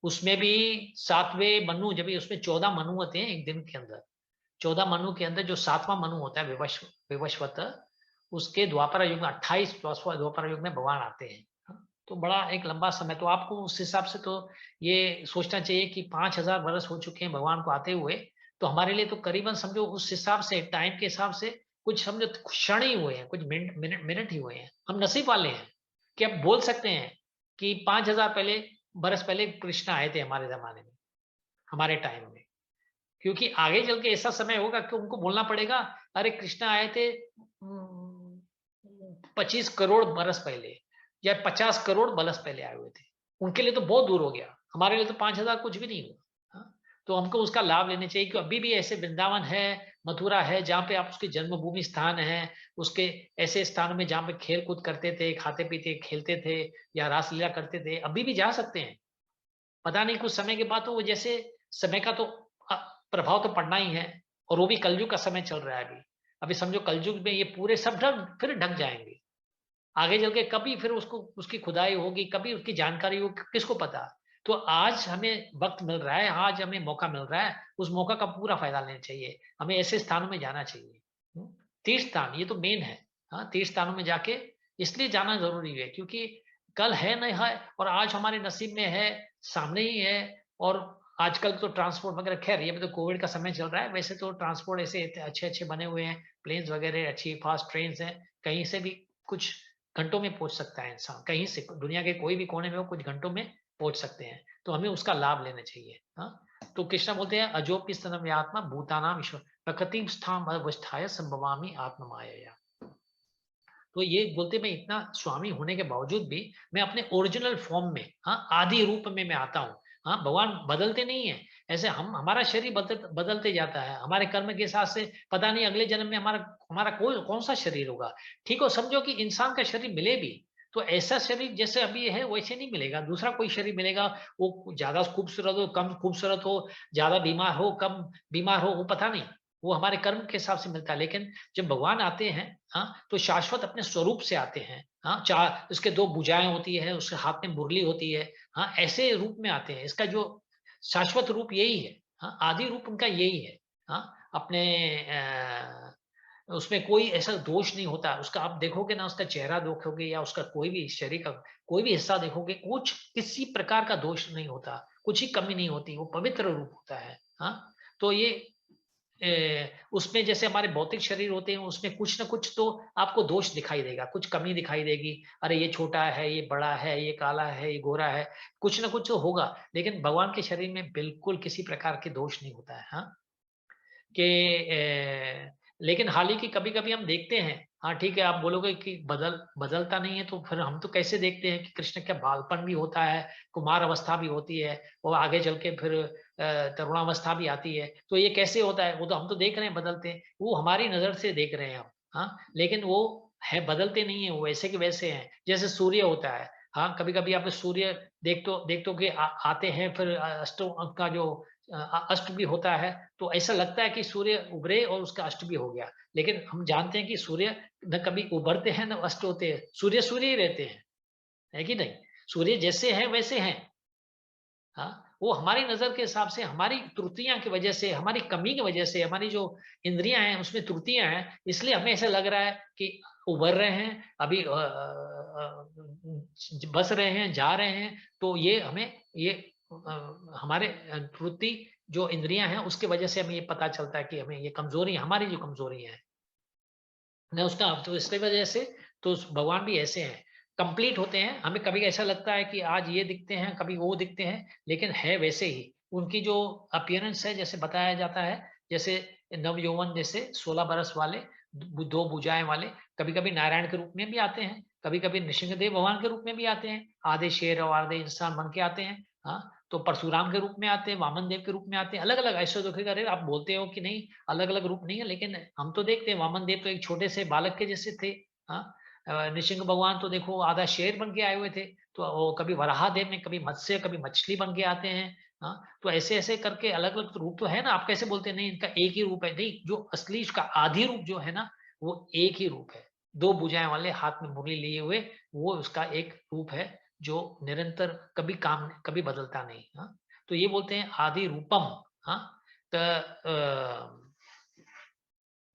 उसमें भी 7वें मनु, जब उसमें 14 मनु होते हैं एक दिन के अंदर, 14 मनु के अंदर जो 7वां मनु होता है विवस्वत, उसके द्वापर युग में 28 द्वापर युग में भगवान आते हैं। तो बड़ा एक लंबा समय, तो आपको उस हिसाब से तो ये सोचना चाहिए कि 5000 वर्ष हो चुके हैं भगवान को आते हुए, तो हमारे लिए तो करीबन समझो उस हिसाब से, टाइम के हिसाब से कुछ समझो क्षण ही हुए हैं, कुछ मिनट ही हुए हैं। हम नसीब वाले हैं कि अब बोल सकते हैं कि 5000 वर्ष पहले कृष्ण आए थे हमारे जमाने में, हमारे टाइम में। क्योंकि आगे चल के ऐसा समय होगा कि उनको बोलना पड़ेगा अरे कृष्ण आए थे 25 करोड़ बरस पहले या 50 करोड़ बरस पहले आए हुए थे। उनके लिए तो बहुत दूर हो गया, हमारे लिए तो 5000 कुछ भी नहीं हुआ। तो हमको उसका लाभ लेने चाहिए कि अभी भी ऐसे वृंदावन है, मथुरा है, जहाँ पे आप उसके जन्मभूमि स्थान है, उसके ऐसे स्थानों में जहाँ पे खेल कूद करते थे, खाते पीते खेलते थे या रासलीला करते थे, अभी भी जा सकते हैं। पता नहीं कुछ समय के बाद तो वो जैसे समय का तो प्रभाव तो पड़ना ही है, और वो भी कलयुग का समय चल रहा है अभी समझो कलयुग में ये पूरे सब फिर ढक जाएंगे। आगे चल के कभी फिर उसकी खुदाई होगी, कभी उसकी जानकारी होगी, किसको पता। तो आज हमें वक्त मिल रहा है, आज हमें मौका मिल रहा है, उस मौका का पूरा फायदा लेना चाहिए। हमें ऐसे स्थानों में जाना चाहिए। तीर्थ स्थान ये तो मेन है। तीर्थ स्थानों में जाके इसलिए जाना जरूरी है क्योंकि कल है नहीं है, और आज हमारे नसीब में है, सामने ही है। और आजकल तो ट्रांसपोर्ट वगैरह, खैर ये तो कोविड का समय चल रहा है, वैसे तो ट्रांसपोर्ट ऐसे अच्छे बने हुए हैं, प्लेन्स वगैरह अच्छी फास्ट ट्रेन है, कहीं से भी कुछ घंटों में पहुंच सकता है इंसान, कहीं से दुनिया के कोई भी कोने में हो कुछ घंटों में पहुंच सकते हैं। तो हमें उसका लाभ लेना चाहिए। तो कृष्ण बोलते हैं अजोपि स्तनव्यात्मा भूतानाम ईश्वर प्रकृति स्थान अवस्थाय संभवामि आत्ममाया। तो ये बोलते मैं इतना स्वामी होने के बावजूद भी मैं अपने ओरिजिनल फॉर्म में, आदि रूप में मैं आता हूँ। भगवान बदलते नहीं है, ऐसे हमारा शरीर बदलते जाता है हमारे कर्म के हिसाब से। पता नहीं अगले जन्म में हमारा कौन सा शरीर होगा। ठीक हो, समझो कि इंसान का शरीर मिले भी तो ऐसा शरीर जैसे अभी है वैसे नहीं मिलेगा, दूसरा कोई शरीर मिलेगा। वो ज्यादा खूबसूरत हो, कम खूबसूरत हो, ज्यादा बीमार हो, कम बीमार हो, वो पता नहीं। वो हमारे कर्म के हिसाब से मिलता है। लेकिन जब भगवान आते हैं, हाँ, तो शाश्वत अपने स्वरूप से आते हैं। हाँ, चार उसके दो भुजाएं होती है, उसके हाथ में मुरली होती है। हाँ, ऐसे रूप में आते हैं। इसका जो शाश्वत रूप यही है। हाँ, आदि रूप उनका यही है। हाँ, अपने उसमें कोई ऐसा दोष नहीं होता। उसका आप देखोगे ना, उसका चेहरा देखोगे या उसका कोई भी शरीर का कोई भी हिस्सा देखोगे, कुछ किसी प्रकार का दोष नहीं होता, कुछ ही कमी नहीं होती, वो पवित्र रूप होता है। हाँ, तो ये उसमें जैसे हमारे भौतिक शरीर होते हैं, उसमें कुछ ना कुछ तो आपको दोष दिखाई देगा, कुछ कमी दिखाई देगी। अरे ये छोटा है, ये बड़ा है, ये काला है, ये गोरा है, कुछ ना कुछ तो होगा। लेकिन भगवान के शरीर में बिल्कुल किसी प्रकार के दोष नहीं होता है। हाँ, कि लेकिन हालांकि कभी-कभी हम देखते हैं, हाँ ठीक है, आप बोलोगे कि बदलता नहीं है, तो फिर हम तो कैसे देखते हैं कि कृष्ण का बालपन भी होता है, कुमार अवस्था भी होती है, और आगे चल के फिर तरुणावस्था भी आती है। तो ये कैसे होता है? वो तो हम तो देख रहे हैं बदलते हैं, वो हमारी नज़र से देख रहे हैं हम, हाँ? लेकिन वो है, बदलते नहीं है, वो वैसे के वैसे हैं। जैसे सूर्य होता है, हाँ, कभी-कभी आपने सूर्य देखते हो कि आते हैं, फिर अष्टों का जो अष्ट भी होता है, तो ऐसा लगता है कि सूर्य उभरे और उसका अष्ट भी हो गया। लेकिन हम जानते हैं कि सूर्य न कभी उभरते हैं, न अस्त होते हैं। सूर्य सूर्य ही रहते हैं, है कि नहीं? सूर्य जैसे हैं वैसे हैं। हाँ, वो हमारी नज़र के हिसाब से, हमारी त्रुटियाँ की वजह से, हमारी कमी की वजह से, हमारी जो इंद्रियाँ हैं उसमें त्रुटियाँ हैं, इसलिए हमें ऐसा लग रहा है कि उभर रहे हैं, अभी बस रहे हैं, जा रहे हैं। तो ये हमें ये हमारे त्रुटि जो इंद्रियाँ हैं उसकी वजह से हमें ये पता चलता है कि हमें ये कमजोरी, हमारी जो कमजोरी है न उसका, तो इसकी वजह से तो भगवान भी ऐसे हैं, कंप्लीट होते हैं। हमें कभी ऐसा लगता है कि आज ये दिखते हैं, कभी वो दिखते हैं, लेकिन है वैसे ही। उनकी जो अपीयरेंस है, जैसे बताया जाता है, जैसे नवयौवन जैसे 16 बरस वाले, दो भुजाएं वाले, कभी-कभी नारायण के रूप में भी आते हैं, कभी-कभी नृसिंहदेव भगवान के रूप में भी आते हैं, आधे शेर और आधे इंसान बन के आते हैं। हाँ, तो परशुराम के रूप में आते हैं, वामन देव के रूप में आते हैं, अलग-अलग। ऐसे देखिएगा, अरे आप बोलते हो कि नहीं अलग-अलग रूप नहीं है, लेकिन हम तो देखते हैं वामन देव तो एक छोटे से बालक के जैसे थे। हाँ, नृसिंह भगवान तो देखो आधा शेर बन के आए हुए थे, तो वो कभी वराह देव में कभी मत्स्य, कभी मछली बन के आते हैं। हाँ, तो ऐसे-ऐसे करके अलग-अलग रूप तो है ना। आप कैसे बोलते हैं नहीं इनका एक ही रूप है? नहीं, जो असली इसका आदि रूप जो है ना, वो एक ही रूप है। दो भुजाएं वाले, हाथ में मुरली लिए हुए, वो उसका एक रूप है जो निरंतर कभी बदलता नहीं। हाँ, तो ये बोलते हैं आदि रूपम। हाँ,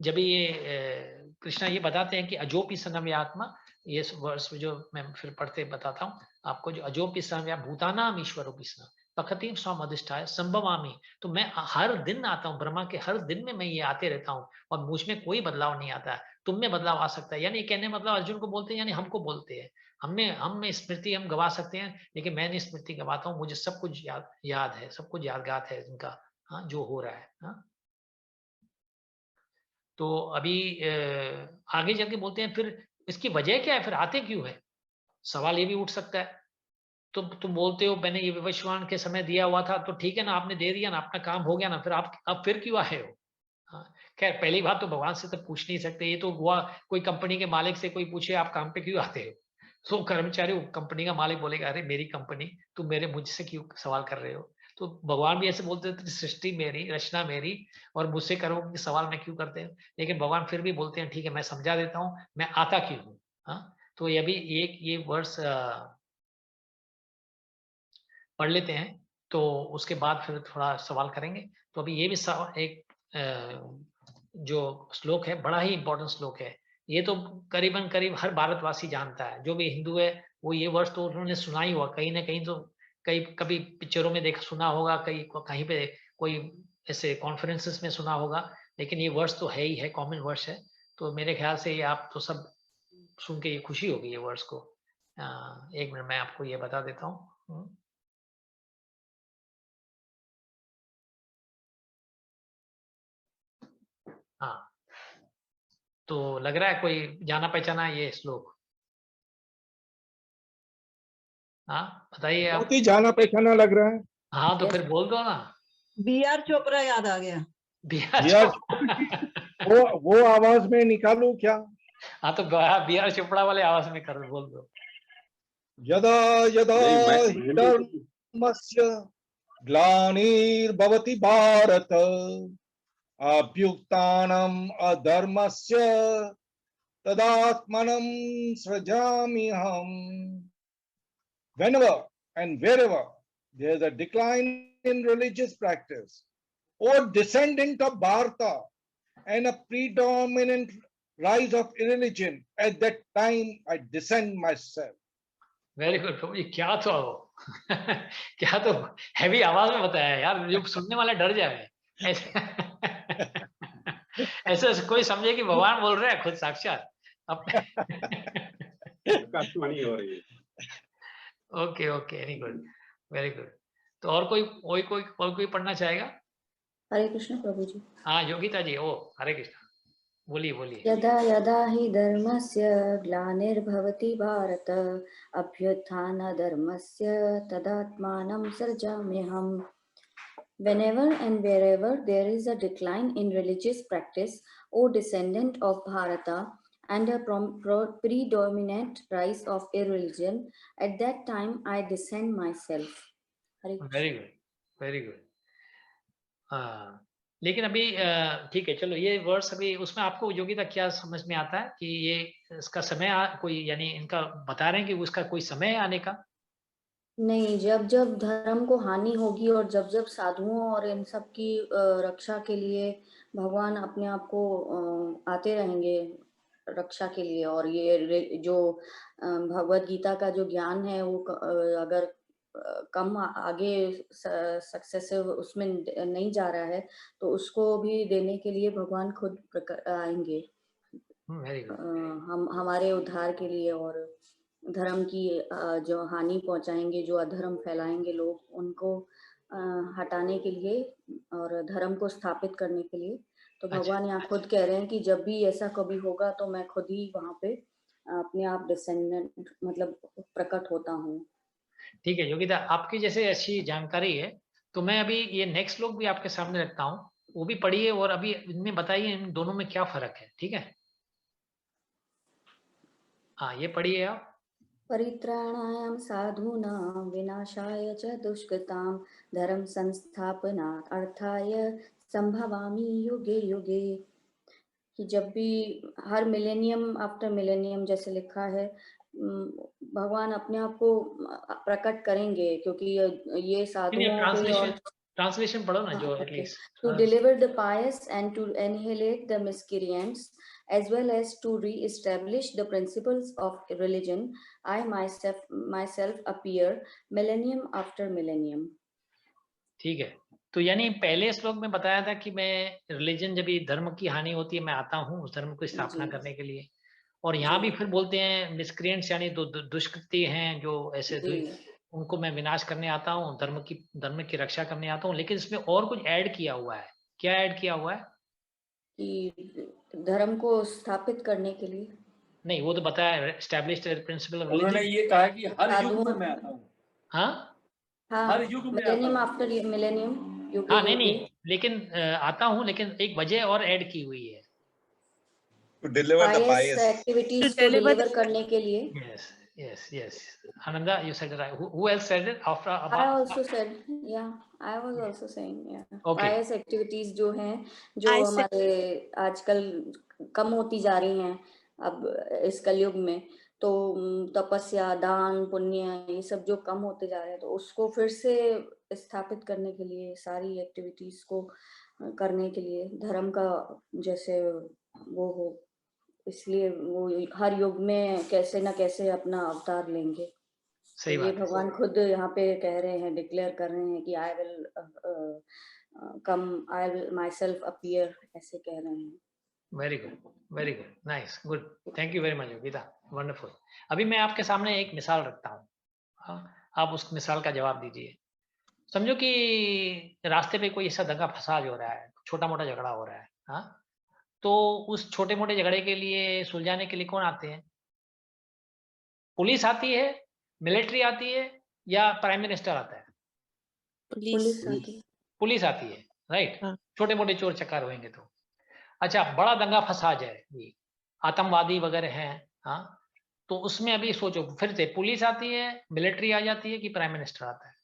जब ये कृष्णा ये बताते हैं कि अजोपि सनव्य आत्मा, ये वर्ष जो मैं फिर पढ़ते बताता हूँ आपको, जो अजोपि सनव्य भूतानाम ईश्वरोपि सन प्रकृति स्वम अधिष्ठाय संभवामी। तो मैं हर दिन आता हूँ, ब्रह्मा के हर दिन में मैं ये आते रहता हूँ, और मुझ में कोई बदलाव नहीं आता है। तुम में बदलाव आ सकता है। यानी कहने मतलब अर्जुन को बोलते हैं, यानी हमको बोलते हैं। हम स्मृति हम गवा सकते हैं, लेकिन मैं नहीं स्मृति गवाता हूँ। मुझे सब कुछ याद है, सब कुछ यादगार है इनका। हाँ, जो हो रहा है। हाँ, तो अभी आगे चल के बोलते हैं फिर इसकी वजह क्या है, फिर आते क्यों है? सवाल ये भी उठ सकता है। तुम बोलते हो मैंने ये विवस्वान के समय दिया हुआ था, तो ठीक है ना, आपने दे दिया ना, अपना काम हो गया ना, फिर आप अब फिर क्यों आए हो? हाँ, खैर पहली बात तो भगवान से तो पूछ नहीं सकते, ये तो हुआ कोई कंपनी के मालिक से कोई पूछे आप काम पे क्यों आते हो? तो कर्मचारी कंपनी का मालिक बोलेगा अरे मेरी कंपनी, तुम मुझसे क्यों सवाल कर रहे हो? तो भगवान भी ऐसे बोलते थे, सृष्टि मेरी, रचना मेरी, और मुझसे करो कि सवाल मैं क्यों करते हैं? लेकिन भगवान फिर भी बोलते हैं ठीक है, मैं समझा देता हूँ, मैं आता क्यों हूँ? हाँ, तो ये भी ये वर्ष पढ़ लेते हैं, तो उसके बाद फिर थोड़ा सवाल करेंगे। तो अभी ये भी एक जो श्लोक है, बड़ा ही इंपॉर्टेंट श्लोक है। ये तो करीबन करीब हर भारतवासी जानता है, जो भी हिंदू है वो ये वर्ष तो उन्होंने सुना ही हुआ कहीं ना कहीं, तो कहीं कभी पिक्चरों में सुना होगा, कहीं पे कोई ऐसे कॉन्फ्रेंसेस में सुना होगा। लेकिन ये वर्ष तो है ही है, कॉमन वर्ष है। तो मेरे ख्याल से ये आप तो सब सुन के ये खुशी होगी ये वर्ष को। एक मिनट मैं आपको ये बता देता हूँ। हाँ, तो लग रहा है कोई जाना पहचाना है ये श्लोक? हाँ, बताइए आप। बहुत ही जाना पहचाना लग रहा है। हाँ, तो फिर बोल दो ना। BR चोपड़ा याद आ गया। BR वो आवाज में निकालू क्या? हाँ, तो BR चोपड़ा वाले आवाज में कर बोल दो। यदा यदा हि धर्मस्य ग्लानिर्भवति Bharat अभ्युत्थानम् अधर्मस्य तदात्मनं सृजाम्यहम्. Whenever and wherever there is a decline in religious practice or descendant of Bharata and a predominant rise of irreligion, at that time I descend myself. Very good Prabhu ji, क्या तो क्या तो हैवी आवाज में बताया यार, जो सुनने वाला डर जाए। ऐसे ऐसे कोई समझे कि भगवान बोल रहे हैं खुद साक्षात आकाशवाणी हो रही है। Okay okay, very good, very good. तो और कोई पढ़ना चाहेगा? हरे कृष्ण प्रभु जी। हाँ योगिता जी, ओ हरे कृष्ण, बोलिए बोलिए। यदा यदा हि धर्मस्य ग्लानिर्भवति Bharat अभ्युत्थानधर्मस्य तदात्मानं सृजाम्यहम्. Whenever and wherever there is a decline in religious practice, O descendant of Bharata, and a predominant rise of irreligion, at that time I descend myself. Very good, very good. लेकिन अभी ठीक है, चलो ये वर्ड्स अभी उसमें आपको योगिता क्या समझ में आता है कि ये इसका समय कोई, यानी इनका बता रहे हैं कि उसका कोई समय है आने का? नहीं, जब जब धर्म को हानि होगी और जब जब साधुओं और इन सब की रक्षा के लिए भगवान अपने आप को आते रहेंगे रक्षा के लिए, और ये जो भगवत गीता का जो ज्ञान है वो अगर कम आगे सक्सेसिव उसमें नहीं जा रहा है तो उसको भी देने के लिए भगवान खुद आएंगे हम हमारे उद्धार के लिए, और धर्म की जो हानि पहुंचाएंगे, जो अधर्म फैलाएंगे लोग, उनको हटाने के लिए और धर्म को स्थापित करने के लिए। तो भगवान यहाँ खुद कह रहे हैं कि जब भी ऐसा कभी होगा तो मैं खुद ही वहां पे अपने आप डिसेंडेंट मतलब प्रकट होता हूँ। ठीक है योगिता, आपकी जैसे ऐसी जानकारी है तो मैं अभी ये नेक्स्ट श्लोक भी आपके सामने रखता हूँ, वो भी पढ़िए और अभी इनमें बताइए इन दोनों में क्या फर्क है। ठीक है, हाँ ये पढ़िए आप। परित्राणाय साधूनां विनाशाय च दुष्कृतां धर्म संस्थापनात् अर्थाय संभवामि युगे युगे। कि जब भी हर मिलेनियम आफ्टर मिलेनियम जैसे लिखा है भगवान अपने आप को प्रकट करेंगे, क्योंकि ये साधुओं पे और ट्रांसलेशन पढ़ो ना जो at least. To deliver the pious and to annihilate the miscreants, as well as to re-establish the principles of religion, I myself appear millennium after millennium. ठीक है, तो यानी पहले श्लोक में बताया था कि मैं रिलीजन जब भी धर्म की हानि होती है मैं आता हूँ उस धर्म को स्थापना करने के लिए, और यहाँ भी फिर बोलते हैं मिसक्रिएंट्स यानी दुष्कृति हैं जो ऐसे उनको मैं विनाश करने आता हूँ, धर्म की रक्षा करने आता हूँ। लेकिन इसमें और कुछ ऐड किया हुआ है, क्या ऐड किया हुआ है? कि धर्म को स्थापित करने के लिए नहीं, वो तो बताया एस्टैब्लिश्ड प्रिंसिपल ऑफ उन्होंने ये कहा कि हर युग में मैं आता हूँ। हाँ हर युग में मिलेनियम आफ्टर मिलेनियम। हाँ नहीं लेकिन आता हूँ, लेकिन एक वजह और ऐड की हुई है, to deliver the pious activities को डिलीवर करने के लिए। yes Ananda, you said it right. Who else said it after? I also said, yeah, I was also saying, yeah. Okay. Pious activities जो हैं जो हमारे आजकल कम होती जा रही हैं अब इस कलयुग में, तो तपस्या दान पुण्य ये सब जो कम होते जा रहे हैं तो उसको फिर से स्थापित करने के लिए सारी एक्टिविटीज को करने के लिए धर्म का जैसे वो हो, इसलिए वो हर युग में कैसे ना कैसे अपना अवतार लेंगे। सही बात ये भगवान खुद यहाँ पे कह रहे हैं, डिक्लेयर कर रहे हैं कि I will come, I will my self appear, ऐसे कह रहे हैं। Very good, nice, good, thank you very much Yogita, wonderful. अभी मैं आपके सामने एक मिसाल रखता हूँ, आप उस मिसाल का जवाब दीजिए। समझो कि रास्ते पे कोई ऐसा दंगा फसाद हो रहा है, छोटा मोटा झगड़ा हो रहा है, हाँ, तो उस छोटे मोटे झगड़े के लिए सुलझाने के लिए कौन आते हैं? पुलिस आती है, मिलिट्री आती है, या प्राइम मिनिस्टर आता है? पुलिस आती है, राइट। छोटे मोटे चोर चक्कर होंगे तो। अच्छा, बड़ा दंगा फसाद है, आतंकवादी वगैरह हैं, हाँ, तो उसमें अभी सोचो फिर से पुलिस आती है, मिलिट्री आ जाती है कि प्राइम मिनिस्टर आता है?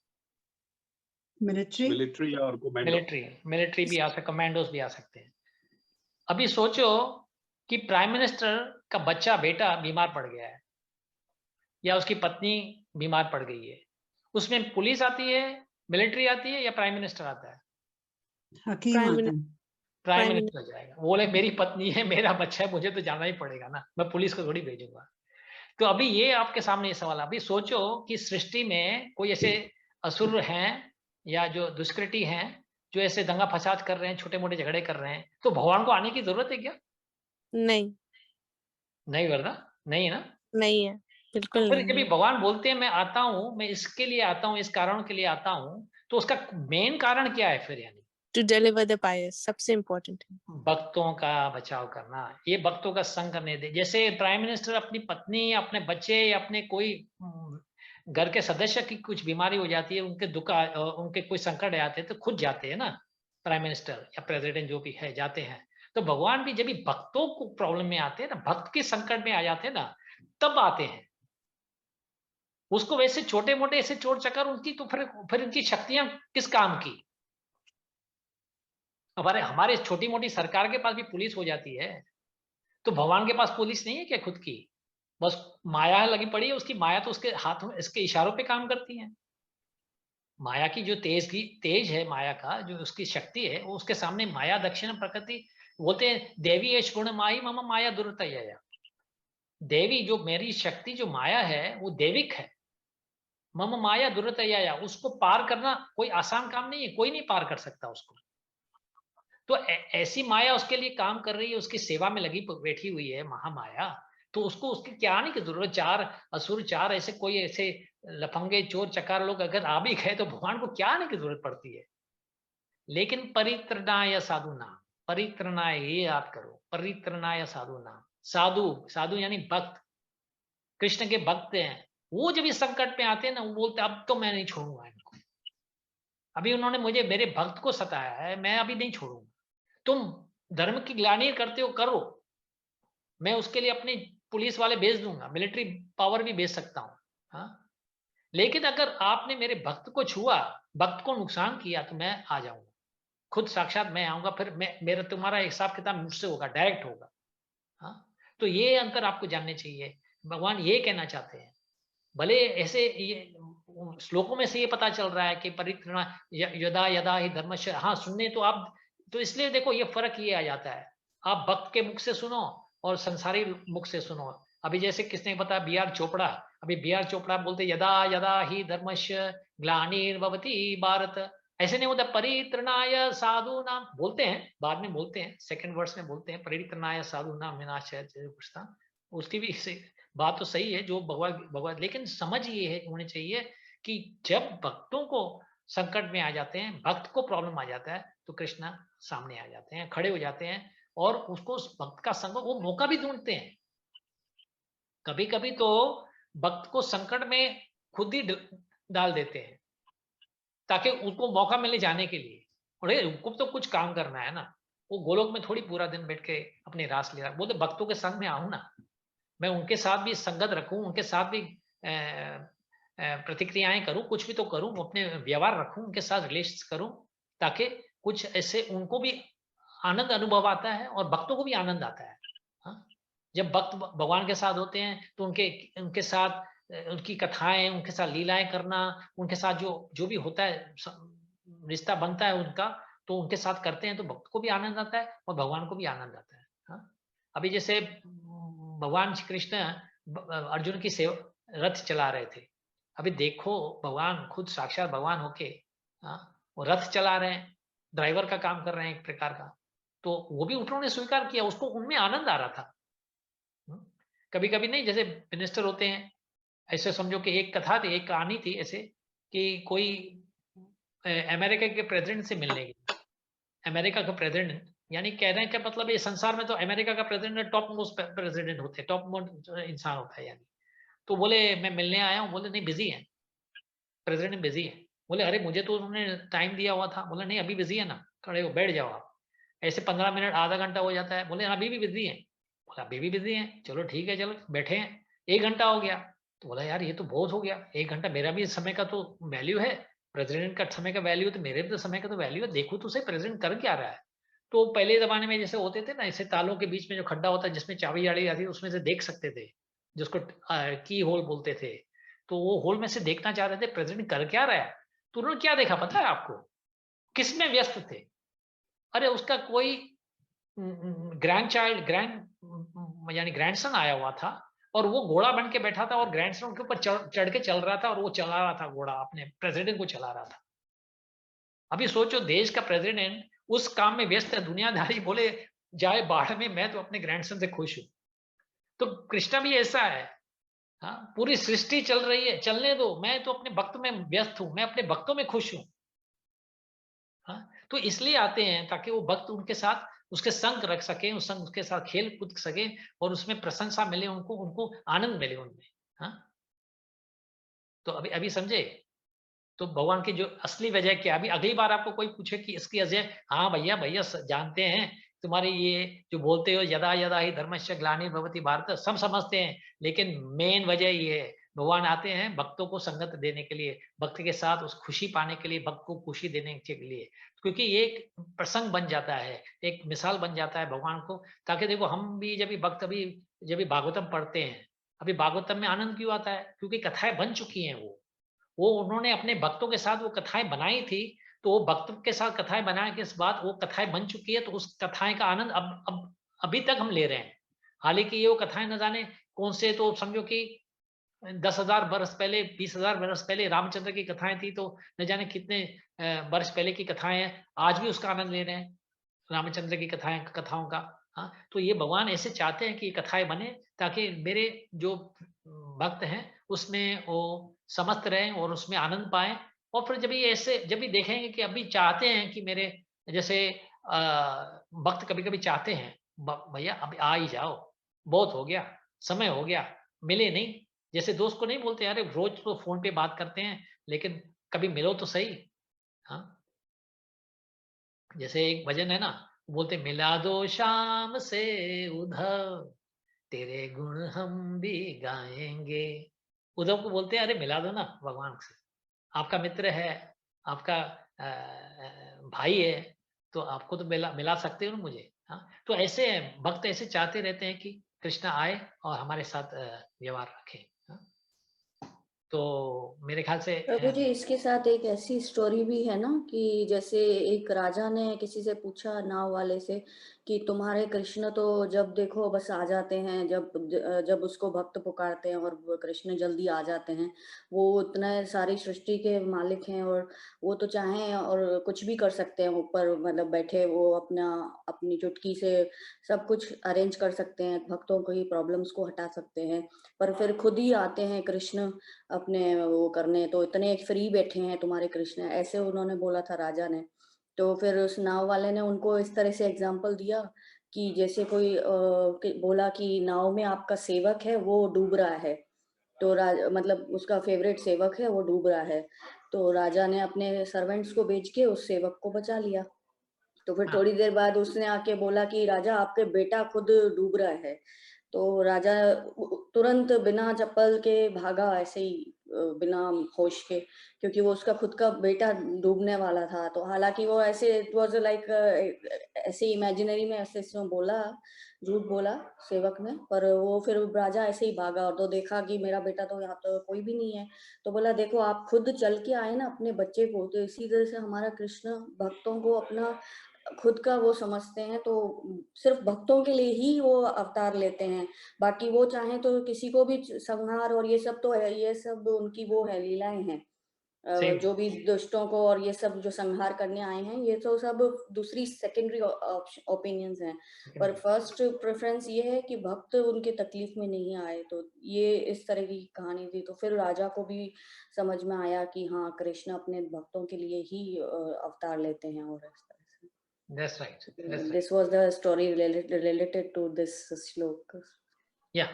Military. मिलिट्री और कमांडो। मिलिट्री भी आ सकते, कमांडोज भी आ सकते हैं। अभी सोचो कि प्राइम मिनिस्टर का बच्चा बेटा बीमार पड़ गया है या उसकी पत्नी बीमार पड़ गई है, उसमें पुलिस आती है, मिलिट्री आती है या प्राइम मिनिस्टर आता है? Hakim Prime आता Minister. है। प्राइम Prime मिनिस्टर जाएगा। वो बोले मेरी पत्नी है, मेरा बच्चा है, मुझे तो जाना ही पड़ेगा ना, मैं पुलिस को थोड़ी भेजूंगा। तो अभी ये आपके सामने ये सवाल है। अभी सोचो कि सृष्टि में कोई ऐसे असुर हैं या जो दुष्कृति हैं जो ऐसे दंगा फसाद कर रहे हैं, छोटे मोटे झगड़े कर रहे हैं, तो भगवान को आने की जरूरत है क्या? नहीं, नहीं वरना नहीं है ना। नहीं है, बिल्कुल फिर नहीं जब है। भगवान बोलते हैं मैं आता हूँ, मैं इसके लिए आता हूँ, इस कारण के लिए आता हूँ, तो उसका मेन कारण क्या है फिर? यानी To deliver the pious, सबसे इम्पोर्टेंट है। भक्तों का बचाव करना, ये भक्तों का संग करने दे। जैसे प्राइम मिनिस्टर अपनी पत्नी, अपने बच्चे या अपने कोई घर के सदस्य की कुछ बीमारी हो जाती है, उनके दुख उनके कोई संकट आते हैं तो खुद जाते हैं ना, प्राइम मिनिस्टर या प्रेसिडेंट जो भी है जाते हैं। तो भगवान भी जब भी भक्तों को प्रॉब्लम में आते हैं ना, भक्त के संकट में आ जाते हैं ना, तब आते हैं। उसको वैसे छोटे मोटे ऐसे चोट चक्कर उनकी, तो फिर इनकी शक्तियां किस काम की? हमारे छोटी मोटी सरकार के पास भी पुलिस हो जाती है, तो भगवान के पास पुलिस नहीं है क्या खुद की? बस माया लगी पड़ी है, उसकी माया तो उसके हाथ में, इसके इशारों पे काम करती है। माया की जो तेज है, माया का जो उसकी शक्ति है, वो उसके सामने माया दक्षिण प्रकृति बोलते हैं, देवी एष गुण माई मम माया दुर्तया। देवी जो मेरी शक्ति जो माया है वो देविक है। मम माया दुर्तया, उसको पार करना कोई आसान काम नहीं है, कोई नहीं पार कर सकता उसको। तो ऐसी माया उसके लिए काम कर रही है, उसकी सेवा में लगी बैठी हुई है महामाया। तो उसको उसकी क्या आने की जरूरत? चार असुर, चार ऐसे कोई ऐसे लफंगे चोर चकार लोग अगर आ भी गए तो भगवान को क्या आने की जरूरत पड़ती है? लेकिन परित्रणाय साधु नाम, परित्रणाय ये याद करो, परित्रणाय साधु नाम। साधु, साधु यानी भक्त, कृष्ण के भक्त हैं। वो जब इस संकट में आते हैं ना, वो बोलते अब तो मैं नहीं छोड़ूंगा इनको, अभी उन्होंने मुझे, मेरे भक्त को सताया है, मैं अभी नहीं छोड़ूंगा। तुम धर्म की ग्लानि करते हो, करो, मैं उसके लिए अपनी पुलिस वाले भेज दूंगा, मिलिट्री पावर भी भेज सकता हूं, हाँ? लेकिन अगर आपने मेरे भक्त को छुआ, भक्त को नुकसान किया, तो मैं आ जाऊंगा, खुद साक्षात मैं आऊंगा, फिर मेरा तुम्हारा हिसाब किताब मुझसे होगा, डायरेक्ट होगा, हाँ? तो ये अंतर आपको जानने चाहिए। भगवान ये कहना चाहते हैं, भले ऐसे ये श्लोकों में से ये पता चल रहा है कि परित्रणा यदा यदा ही धर्मश, हाँ सुनने तो आप, तो इसलिए देखो ये फर्क ये आ जाता है, आप भक्त के मुख से सुनो और संसारी मुख से सुनो। अभी जैसे किसने बताया, बी आर चोपड़ा, अभी बी आर चोपड़ा बोलते यदा यदा ही धर्मश ग्लानिर्भवति भारत, ऐसे नहीं होता परित्रणाय साधु नाम, बोलते हैं बाद में, बोलते हैं सेकंड वर्स में बोलते हैं परित्रणाय साधु नाम विनाशाय कुछ था, उसकी भी बात तो सही है जो भगवान, लेकिन समझ ये है होनी चाहिए कि जब भक्तों को संकट में आ जाते हैं, भक्त को प्रॉब्लम आ जाता है, तो कृष्ण सामने आ जाते हैं, खड़े हो जाते हैं और उसको उस भक्त का संग, वो मौका भी ढूंढते हैं। कभी कभी तो भक्त को संकट में खुद ही डाल देते हैं ताकि उसको मौका मिले जाने के लिए, और उनको तो कुछ काम करना है ना, वो गोलोक में थोड़ी पूरा दिन बैठ के अपने रास ले रहा, बोलते भक्तों के संग में आऊं ना, मैं उनके साथ भी संगत रखूं, उनके साथ भी प्रतिक्रियाएं करूं, कुछ भी तो करूं, अपने व्यवहार रखूं, उनके साथ रिलेशन करूं, ताकि कुछ ऐसे उनको भी आनंद अनुभव आता है और भक्तों को भी आनंद आता है, हाँ? जब भक्त भगवान के साथ होते हैं तो उनके उनके साथ उनकी कथाएं, उनके साथ लीलाएं करना, उनके साथ जो भी होता है रिश्ता बनता है उनका, तो उनके साथ करते हैं तो भक्त को भी आनंद आता है और भगवान को भी आनंद आता है, हाँ? अभी जैसे भगवान श्री कृष्ण अर्जुन की रथ चला रहे थे, अभी देखो भगवान खुद साक्षात भगवान होके, हाँ, वो रथ चला रहे हैं, ड्राइवर का काम कर रहे हैं एक प्रकार का, तो वो भी उन्होंने स्वीकार किया, उसको उनमें आनंद आ रहा था। कभी कभी नहीं, जैसे मिनिस्टर होते हैं, ऐसे समझो कि एक कथा थी, एक कहानी थी ऐसे कि कोई अमेरिका के प्रेसिडेंट से मिलने गया, अमेरिका का प्रेसिडेंट, यानी कहने का मतलब ये संसार में तो अमेरिका का प्रेसिडेंट टॉप मोस्ट प्रेसिडेंट होते हैं, टॉप मोस्ट इंसान होता है यानी, तो बोले मैं मिलने आया हूँ, बोले नहीं बिजी है, प्रेसिडेंट बिजी है, बोले अरे मुझे तो उन्होंने टाइम दिया हुआ था, बोले नहीं अभी बिजी है ना, खड़े हो बैठ जाओ आप, ऐसे 15 मिनट आधा घंटा हो जाता है, बोले अभी भी बिजी है, बोला अभी भी बिजी है, चलो ठीक है चलो बैठे हैं, 1 घंटा हो गया, तो बोला यार ये तो बहुत हो गया, 1 घंटा, मेरा भी समय का तो वैल्यू है, प्रेसिडेंट का समय का वैल्यू तो मेरे तो समय का तो वैल्यू है, देखो तो सही प्रेसिडेंट कर क्या रहा है। तो पहले जमाने में जैसे होते थे ना, ऐसे तालों के बीच में जो खड्डा होता है जिसमें चाबी डाली जाती है, उसमें से देख सकते थे, जिसको की होल बोलते थे। तो वो होल में से देखना चाह रहे थे प्रेसिडेंट कर क्या रहा है। तो उन्होंने क्या देखा पता है आपको, किसमें व्यस्त थे? अरे उसका कोई यानी ग्रैंडसन आया हुआ था, और वो घोड़ा बन के बैठा था और ग्रैंडसन के ऊपर चढ़ के चल रहा था, और वो चला रहा था घोड़ा, अपने प्रेसिडेंट को चला रहा था। अभी सोचो, देश का प्रेसिडेंट उस काम में व्यस्त है, दुनियादारी बोले जाए बाढ़ में, मैं तो अपने ग्रैंडसन से खुश हूं। तो कृष्णा भी ऐसा है, हाँ, पूरी सृष्टि चल रही है, चलने दो, मैं तो अपने भक्त में व्यस्त हूं, मैं अपने भक्तों में खुश हूं। हाँ, तो इसलिए आते हैं ताकि वो भक्त उनके साथ उसके संग रख सके, उस संग उसके साथ खेल कूद सके, और उसमें प्रशंसा मिले उनको, उनको आनंद मिले उनमें। हाँ, तो अभी अभी समझे? तो भगवान की जो असली वजह क्या है, अभी अगली बार आपको कोई पूछे कि इसकी वजह, हाँ भैया भैया जानते हैं, तुम्हारे ये जो बोलते हो यदा यदा ही धर्मस्य ग्लानिर्भवति भारत, सब समझते हैं, लेकिन मेन वजह ये है, भगवान आते हैं भक्तों को संगत देने के लिए, भक्त के साथ उस खुशी पाने के लिए, भक्त को खुशी देने के लिए, क्योंकि ये एक प्रसंग बन जाता है, एक मिसाल बन जाता है भगवान को। ताकि देखो, हम भी जब भी भक्त अभी जब भी भागवतम पढ़ते हैं, अभी भागवतम में आनंद क्यों आता है? क्योंकि कथाएं बन चुकी हैं, वो उन्होंने अपने भक्तों के साथ वो कथाएं बनाई थी, तो वो भक्तों के साथ कथाएं बनाने के बाद वो कथाएं बन चुकी है, तो उस कथाएं का आनंद अब अभी तक हम ले रहे हैं। हालांकि ये वो कथाएं न जाने कौन से, तो समझो कि 10,000 वर्ष पहले, 20,000 वर्ष पहले रामचंद्र की कथाएं थी, तो न जाने कितने वर्ष पहले की कथाएं हैं, आज भी उसका आनंद ले रहे हैं रामचंद्र की कथाओं का। हाँ, तो ये भगवान ऐसे चाहते हैं कि ये कथाएं बने, ताकि मेरे जो भक्त हैं उसमें वो समस्त रहें और उसमें आनंद पाएं। और फिर जब ये ऐसे जब भी देखेंगे कि अभी चाहते हैं कि मेरे जैसे भक्त कभी कभी चाहते हैं, भैया अभी आ ही जाओ, बहुत हो गया, समय हो गया, मिले नहीं। जैसे दोस्त को नहीं बोलते, अरे रोज तो फोन पे बात करते हैं, लेकिन कभी मिलो तो सही। हाँ, जैसे एक भजन है ना, बोलते मिला दो शाम से उधर, तेरे गुण हम भी गाएंगे। उद्धव को बोलते हैं, अरे मिला दो ना भगवान से, आपका मित्र है, आपका भाई है, तो आपको तो मिला सकते हो ना मुझे। हाँ, तो ऐसे भक्त ऐसे चाहते रहते हैं कि कृष्ण आए और हमारे साथ व्यवहार रखे। हाँ? तो मेरे ख्याल से प्रभु जी, इसके साथ एक ऐसी स्टोरी भी है ना, कि जैसे एक राजा ने किसी से पूछा, नाव वाले से, कि तुम्हारे कृष्ण तो जब देखो बस आ जाते हैं, जब उसको भक्त पुकारते हैं और वो कृष्ण जल्दी आ जाते हैं। वो इतने सारी सृष्टि के मालिक हैं, और वो तो चाहें और कुछ भी कर सकते हैं, ऊपर मतलब बैठे वो अपनी चुटकी से सब कुछ अरेंज कर सकते हैं, भक्तों की प्रॉब्लम्स को हटा सकते हैं। पर फिर खुद ही आते हैं कृष्ण अपने वो करने, तो इतने फ्री बैठे हैं तुम्हारे कृष्ण, ऐसे उन्होंने बोला था राजा ने। तो फिर उस नाव वाले ने उनको इस तरह से एग्जाम्पल दिया कि जैसे कोई बोला कि नाव में आपका सेवक है, वो डूब रहा है, तो मतलब उसका फेवरेट सेवक है, वो डूब रहा है। तो राजा ने अपने सर्वेंट्स को भेज के उस सेवक को बचा लिया। तो फिर थोड़ी देर बाद उसने आके बोला कि राजा, आपके बेटा खुद डूब रहा है। तो राजा तुरंत बिना चप्पल के भागा, ऐसे ही बिना होश के, क्योंकि वो उसका खुद का बेटा डूबने वाला था। तो हालांकि वो ऐसे इट वाज लाइक ऐसे इमेजिनरी में ऐसे इसमें बोला, झूठ बोला सेवक ने, पर वो फिर राजा ऐसे ही भागा, और तो देखा कि मेरा बेटा तो यहाँ तो कोई भी नहीं है। तो बोला, देखो आप खुद चल के आए ना अपने बच्चे को। तो इसी तरह से हमारा कृष्ण भक्तों को अपना खुद का वो समझते हैं, तो सिर्फ भक्तों के लिए ही वो अवतार लेते हैं। बाकी वो चाहे तो किसी को भी संहार और ये सब तो है, ये सब उनकी वो है, लीलाएं हैं। सेम जो भी दुष्टों को और ये सब जो संहार करने आए हैं, ये तो सब दूसरी सेकेंडरी ओपिनियंस हैं। पर फर्स्ट प्रेफरेंस ये है कि भक्त उनके तकलीफ में नहीं आए। तो ये इस तरह की कहानी थी। तो फिर राजा को भी समझ में आया कि हाँ, कृष्ण अपने भक्तों के लिए ही अवतार लेते हैं। और इस तरह से That's right. That's right. this was the story related to this श्लोक। या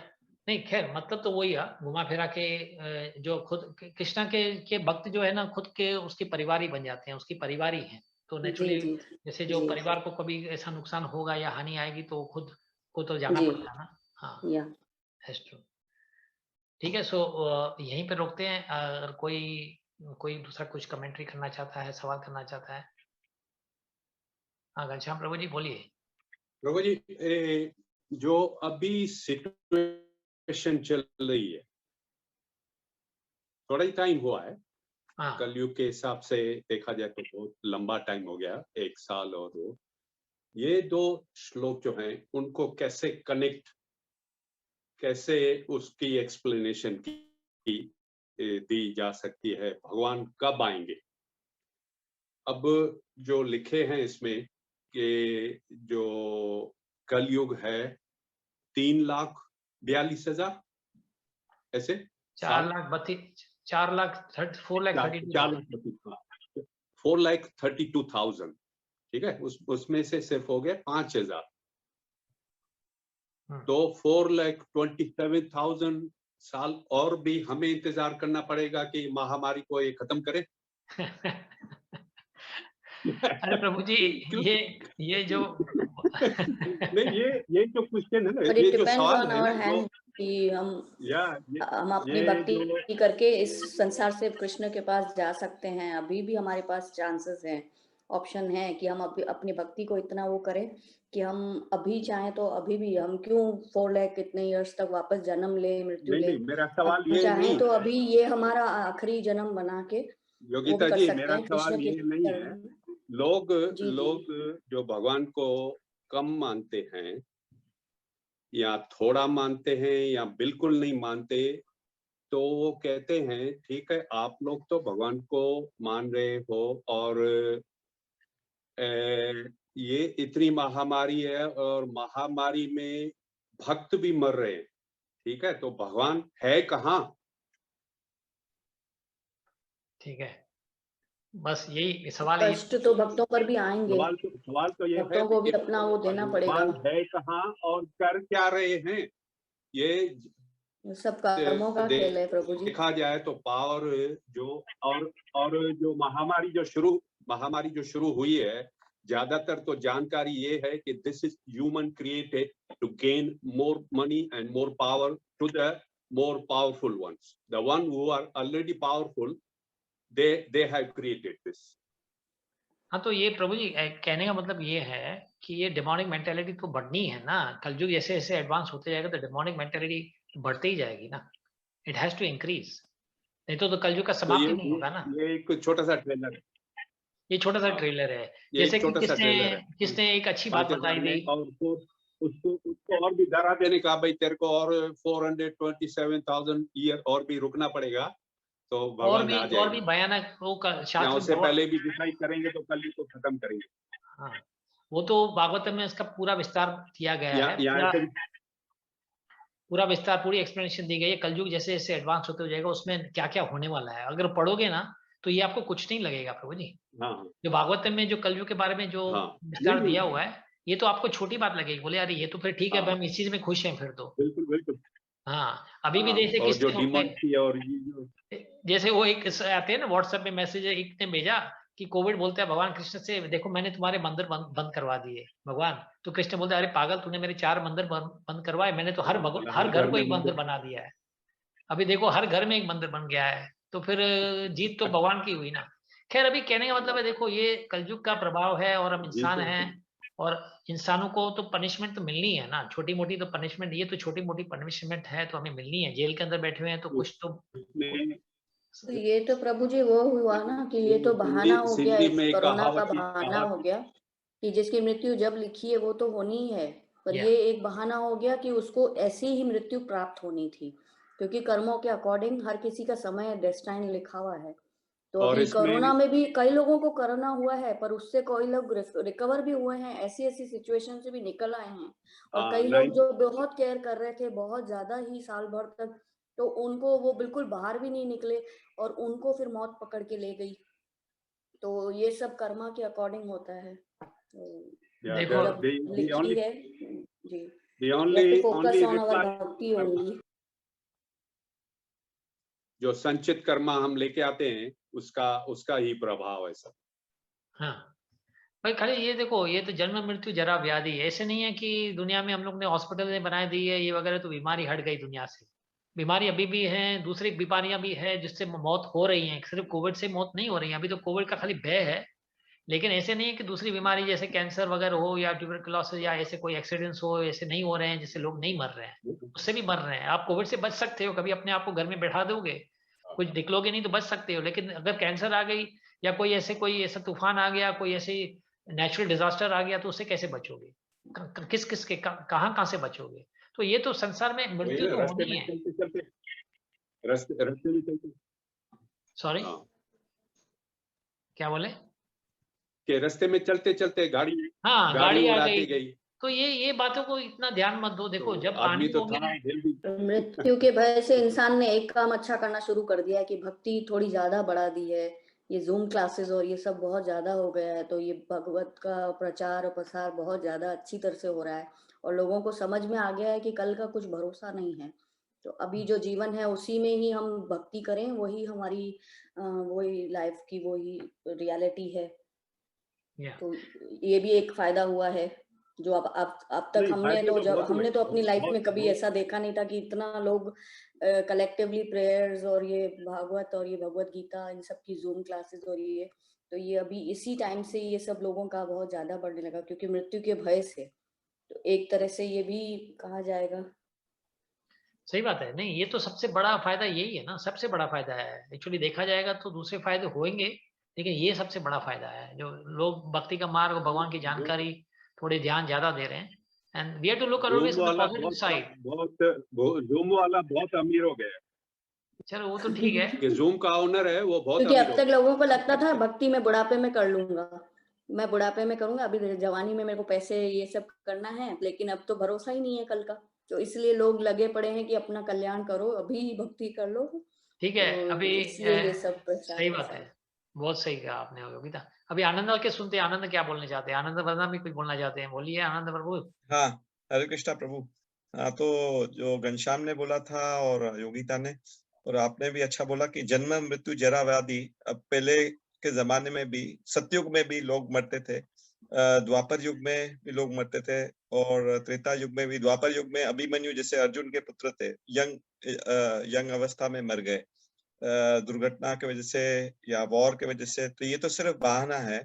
नहीं, खैर मतलब तो वही है, घुमा फिरा के जो खुद कृष्णा के भक्त जो है ना, खुद के उसके परिवार ही बन जाते हैं, उसकी परिवार ही है। तो जी नेचुरली जी जैसे जो जी परिवार को कभी ऐसा नुकसान होगा या हानि आएगी, तो खुद को तो जाना जी पड़ता है ना। हाँ, या that's true. ठीक है, सो यहीं पे रोकते हैं। अगर कोई कोई दूसरा कुछ कमेंट्री करना चाहता है, सवाल करना चाहता है? हाँ घनश्याम प्रभु जी बोलिए। प्रभु जी, जो अभी सिचुएशन चल रही है, थोड़ा ही टाइम हुआ है, हाँ कलयुग के हिसाब से देखा जाए तो बहुत लंबा टाइम हो गया, 1 साल और 2। ये 2 श्लोक जो हैं उनको कैसे कनेक्ट, कैसे उसकी एक्सप्लेनेशन की दी जा सकती है? भगवान कब आएंगे? अब जो लिखे हैं इसमें कि जो कलयुग है 3,42,000 ऐसे 4,32,000, ठीक है। उसमें से सिर्फ हो गए 5,000, तो 4,27,000 साल और भी हमें इंतजार करना पड़ेगा कि महामारी को ये खत्म करे। अरे प्रभु जी, ये जो नहीं, ये जो क्वेश्चन है ना, But ये it जो depends सवाल on है our ना, hand कि हम अपनी ये भक्ति करके इस संसार से कृष्ण के पास जा सकते हैं। अभी भी हमारे पास चांसेस हैं, ऑप्शन है कि हम अभी अपनी भक्ति को इतना वो करें कि हम अभी चाहें तो अभी भी, हम क्यों 4 लाख कितने इयर्स तक वापस जन्म ले, मृत्यु ले। नहीं, मेरा सवाल हम ये चाहें नहीं तो है अभी ये हमारा आखिरी जन्म बना के वो भी योगिता कर जी, सकते मेरा हैं कृष्ण सवाल के ये नहीं है। चरण। लोग जी। जो भगवान को कम मानते हैं या थोड़ा मानते हैं या बिल्कुल नहीं मानते, तो वो कहते हैं ठीक है, आप लोग तो भगवान को मान रहे हो और ये इतनी महामारी है और महामारी में भक्त भी मर रहे हैं, ठीक है, तो भगवान है कहाँ? ठीक है, बस यही सवाल। कष्ट तो भक्तों पर भी आएंगे, सवाल तो ये है भक्तों को भी कि अपना वो देना पड़ेगा। भगवान है कहाँ और कर क्या रहे हैं? ये सब कर्मों का खेल है प्रभु जी। देखा जाए तो पावर जो और जो महामारी जो शुरू हुई है, ज्यादातर तो जानकारी ये है कि this is human created to gain more money and more power to the more powerful ones, the one who are already powerful, they have created this. हाँ, तो ये प्रभु जी कहने का मतलब ये है कि ये डेमोनिक मेंटालिटी तो बढ़नी है ना। कलयुग जैसे जैसे एडवांस होते जाएगा तो डेमोनिक मेंटालिटी बढ़ते ही जाएगी ना। इट हैज टू इंक्रीज, नहीं तो कलयुग का समाप्ति नहीं होगा ना। ये एक छोटा सा ट्रेलर है, ये छोटा सा ट्रेलर है। जैसे कि किसने एक अच्छी बात बताई थी, उसको और भी डरा देने का, भाई तेरे को और 427,000 ईयर और भी रुकना पड़ेगा, तो भगवान आ जाएगा। और भी भयानक वो शास्त्र उससे पहले भी डिसाइड करेंगे तो कल को खत्म करेंगे। हाँ, वो तो भागवत में इसका पूरा विस्तार किया गया है, पूरा विस्तार, पूरी एक्सप्लेनेशन दी गई है। कलयुग जैसे जैसे एडवांस होते हो जाएगा उसमें क्या क्या होने वाला है, अगर पढ़ोगे ना तो ये आपको कुछ नहीं लगेगा प्रभु जी। जो भागवत में जो कलयुग के बारे में जो विस्तार दिया हुआ है, ये तो आपको छोटी बात लगेगी, बोले यार ये तो फिर ठीक है, हम इस चीज में खुश हैं फिर तो। बिल्कुल। हाँ, अभी भी जैसे जैसे वो एक आते हैं ना व्हाट्सएप में मैसेज, एक ने भेजा कि कोविड बोलता है भगवान कृष्ण से, देखो मैंने तुम्हारे मंदिर बंद करवा दिए भगवान। तो कृष्ण बोलते अरे पागल, तूने मेरे 4 मंदिर बंद करवाए, मैंने तो हर घर को एक मंदिर बना दिया है। अभी देखो हर घर में एक मंदिर बन गया है, तो फिर जीत तो भगवान की हुई ना। खैर, अभी कहने का मतलब है देखो ये कलयुग का प्रभाव है और हम इंसान हैं और इंसानों को तो पनिशमेंट तो मिलनी है ना, छोटी मोटी तो पनिशमेंट, ये तो छोटी मोटी पनिशमेंट है तो हमें मिलनी है। जेल के अंदर बैठे हुए हैं तो कुछ तो ये तो प्रभु जी वो हुआ ना कि ये तो बहाना हो गया, कोरोना का बहाना हो गया कि जिसकी मृत्यु जब लिखी है वो तो होनी ही है, पर ये एक बहाना हो गया कि उसको ऐसी ही मृत्यु प्राप्त होनी थी, क्योंकि कर्मों के अकॉर्डिंग हर किसी का समय डेस्टाइन लिखा हुआ है। तो अभी कोरोना में भी कई लोगों को कोरोना हुआ है, पर उससे कोई लोग रिकवर भी हुए हैं, ऐसी सिचुएशन से भी निकल आए हैं। और कई लोग जो बहुत केयर कर रहे थे बहुत ज्यादा ही साल भर तक, तो उनको वो बिल्कुल बाहर भी नहीं निकले और उनको फिर मौत पकड़ के ले गई। तो ये सब कर्मा के अकॉर्डिंग होता है। देखो लिखी है जी, फोकस ऑन आवर भक्ति ओनली। जो संचित कर्मा हम लेके आते हैं उसका ही प्रभाव है सब। हाँ भाई, खाली ये देखो, ये तो जन्म मृत्यु जरा व्याधि, ऐसे नहीं है कि दुनिया में हम लोग ने हॉस्पिटल ने बना दी है ये वगैरह तो बीमारी हट गई दुनिया से। बीमारी अभी भी है, दूसरी बीमारियां भी है जिससे मौत हो रही है, सिर्फ कोविड से मौत नहीं हो रही है। अभी तो कोविड का खाली भय है, लेकिन ऐसे नहीं है कि दूसरी बीमारी जैसे कैंसर वगैरह हो या ट्यूबरकुलोसिस या ऐसे कोई एक्सीडेंट्स हो, ऐसे नहीं हो रहे हैं जिससे लोग नहीं मर रहे हैं, उससे भी मर रहे हैं। आप कोविड से बच सकते हो, कभी अपने आप को घर में बैठा दोगे, कुछ निकलोगे नहीं तो बच सकते हो। लेकिन अगर कैंसर आ गई या कोई ऐसा तूफान आ गया, कोई ऐसे नेचुरल डिजास्टर आ गया, तो उससे कैसे बचोगे? किस किस के कहाँ से बचोगे? तो ये तो संसार में मृत्यु तो रास्ते होनी में है। चलते चलते रास्ते में चलते सॉरी, हाँ, क्या बोले? कि रास्ते में चलते चलते गाड़ी हाँ, गाड़ी गाड़ी आ उड़ा गई, के गई, तो ये बातों को इतना ध्यान मत दो। देखो तो जब आदमी पानी तो होगी था ना, हिल भी मृत्यु के भय से इंसान ने एक काम अच्छा करना शुरू कर दिया है कि भक्ति थोड़ी ज्यादा बढ़ा दी है। ये जूम क्लासेस और ये सब बहुत ज्यादा हो गया है, तो ये भगवत का प्रचार और प्रसार बहुत ज्यादा अच्छी तरह से हो रहा है और लोगों को समझ में आ गया है कि कल का कुछ भरोसा नहीं है। तो अभी जो जीवन है उसी में ही हम भक्ति करें, वही हमारी वही लाइफ की वही रियलिटी है। या तो ये भी एक फायदा हुआ है जो अब तक नहीं, हमने फायदे तो तो जब बहुत हुए, हमने तो अपनी लाइफ में कभी बहुत ऐसा देखा नहीं था कि इतना लोग कलेक्टिवली प्रेयर्स और ये भागवत और ये भगवत गीता इन सब की जूम क्लासेस और ये, तो ये अभी इसी टाइम से ये सब लोगों का बहुत ज्यादा बढ़ने लगा क्योंकि मृत्यु के भय से। तो एक तरह से ये भी कहा जाएगा। सही बात है। नहीं, ये तो सबसे बड़ा फायदा यही है ना, सबसे बड़ा फायदा है। एक्चुअली देखा जाएगा तो दूसरे फायदे होंगे, लेकिन ये सबसे बड़ा फायदा है जो लोग भक्ति का मार्ग और भगवान की जानकारी थोड़े ध्यान ज्यादा दे रहे हैं। And we have to look always zoom on the वाला पॉजिटिव साइड। जूम वाला बहुत अमीर हो गया, चलो वो तो ठीक है। कि जूम का ओनर है वो बहुत क्योंकि अमीर अब हो तक गया। लोगों को लगता था भक्ति में बुढ़ापे में कर लूंगा, मैं बुढ़ापे में करूंगा, अभी जवानी में मेरे को पैसे ये सब करना है, लेकिन अब तो भरोसा ही नहीं है कल का। तो इसलिए लोग लगे पड़े हैं कि अपना कल्याण करो, अभी भक्ति कर लो। ठीक है, तो अभी इसलिए ये सब प्रचार सही बात प्रसार। है, बहुत सही कहा आपने योगिता। अभी आनंद के सुनते हैं, आनंद क्या बोलने चाहते हैं? आनंद वर्मा भी कुछ बोलना चाहते हैं, बोलिए आनंद प्रभु। हाँ, हरे कृष्णा प्रभु। हाँ, तो जो घनश्याम ने बोला था और योगिता ने और आपने भी अच्छा बोला कि जन्म मृत्यु जरा व्याधि, अब पहले के जमाने में भी सतयुग में भी लोग मरते थे, द्वापर युग में भी लोग मरते थे और त्रेता युग में भी। द्वापर युग में अभिमन्यु जैसे अर्जुन के पुत्र थे, यंग अवस्था में मर गए दुर्घटना की वजह से या वॉर की वजह से। तो ये तो सिर्फ बहाना है।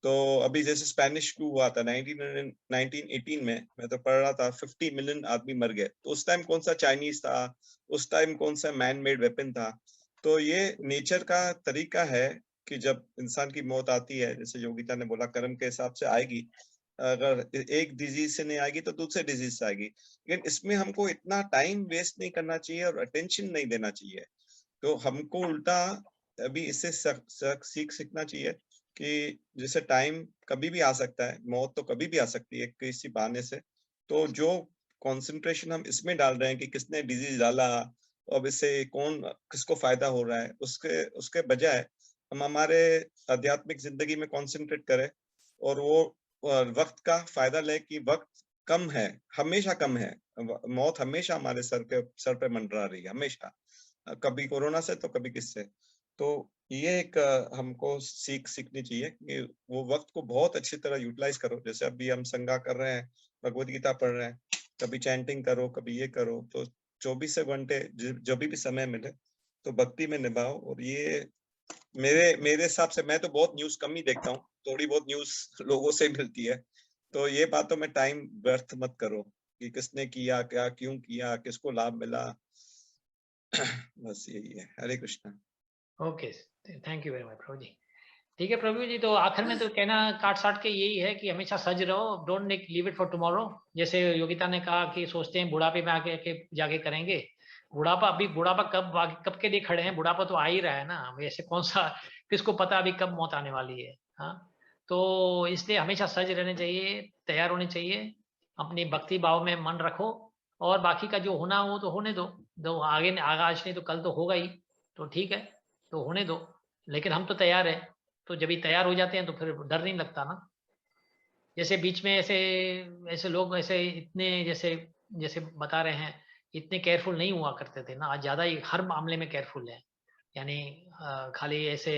तो अभी जैसे स्पेनिश फ्लू हुआ था 1918 में, मैं तो पढ़ रहा था 50 मिलियन आदमी मर गए। तो उस टाइम कौन सा चाइनीज था, उस टाइम कौन सा मैन मेड वेपन था। तो ये नेचर का तरीका है कि जब इंसान की मौत आती है, जैसे योगिता ने बोला कर्म के हिसाब से आएगी। अगर एक डिजीज से नहीं आएगी तो दूसरे डिजीज से आएगी, लेकिन इसमें हमको इतना टाइम वेस्ट नहीं करना चाहिए और अटेंशन नहीं देना चाहिए। तो हमको उल्टा अभी इससे सीखना चाहिए कि जैसे टाइम कभी भी आ सकता है, मौत तो कभी भी आ सकती है किसी बहाने से। तो जो कंसंट्रेशन हम इसमें डाल रहे हैं कि किसने डिजीज डाला, अब इससे कौन किसको फायदा हो रहा है, उसके बजाय हम हमारे आध्यात्मिक जिंदगी में कंसंट्रेट करें और वो वक्त का फायदा ले कि वक्त कम है, हमेशा कम है। मौत हमेशा हमारे सर पे मंडरा रही है, हमेशा, कभी कोरोना से तो कभी किससे। तो ये एक हमको सीखनी चाहिए कि वो वक्त को बहुत अच्छी तरह यूटिलाइज करो। जैसे अभी हम संगा कर रहे हैं, भगवत गीता पढ़ रहे हैं, कभी चैंटिंग करो, कभी ये करो। तो 24 घंटे जब भी समय मिले तो भक्ति में निभाओ। और ये मेरे हिसाब से, मैं तो बहुत न्यूज कम ही देखता हूँ, थोड़ी बहुत न्यूज लोगों से मिलती है। तो ये बातों में टाइम व्यर्थ मत करो कि किसने किया क्या, क्यों किया, किसको लाभ मिला। बस यही है। Hare Krishna. Okay, thank you very much Prabhu ji. ठीक है प्रभु जी, तो आखिर में तो कहना काट साट के यही है कि हमेशा सज रहो, don't leave it for tomorrow. जैसे योगिता ने कहा कि सोचते हैं बुढ़ापे में आके जाके करेंगे। बुढ़ापा कब के लिए खड़े हैं? बुढ़ापा तो आ ही रहा है ना, वैसे कौन सा, किसको पता अभी कब मौत आने वाली है। हाँ, तो इसलिए हमेशा सज रहने चाहिए, तैयार होने चाहिए, अपनी भक्ति भाव में मन रखो और बाकी का जो होना हो तो होने दो आगे आज नहीं तो कल तो होगा ही, तो ठीक है, तो होने दो। लेकिन हम तो तैयार है, तो जब ही तैयार हो जाते हैं तो फिर डर नहीं लगता ना। जैसे बीच में ऐसे लोग ऐसे इतने जैसे बता रहे हैं, इतने केयरफुल नहीं हुआ करते थे ना, आज ज्यादा ही हर मामले में केयरफुल है। यानी खाली ऐसे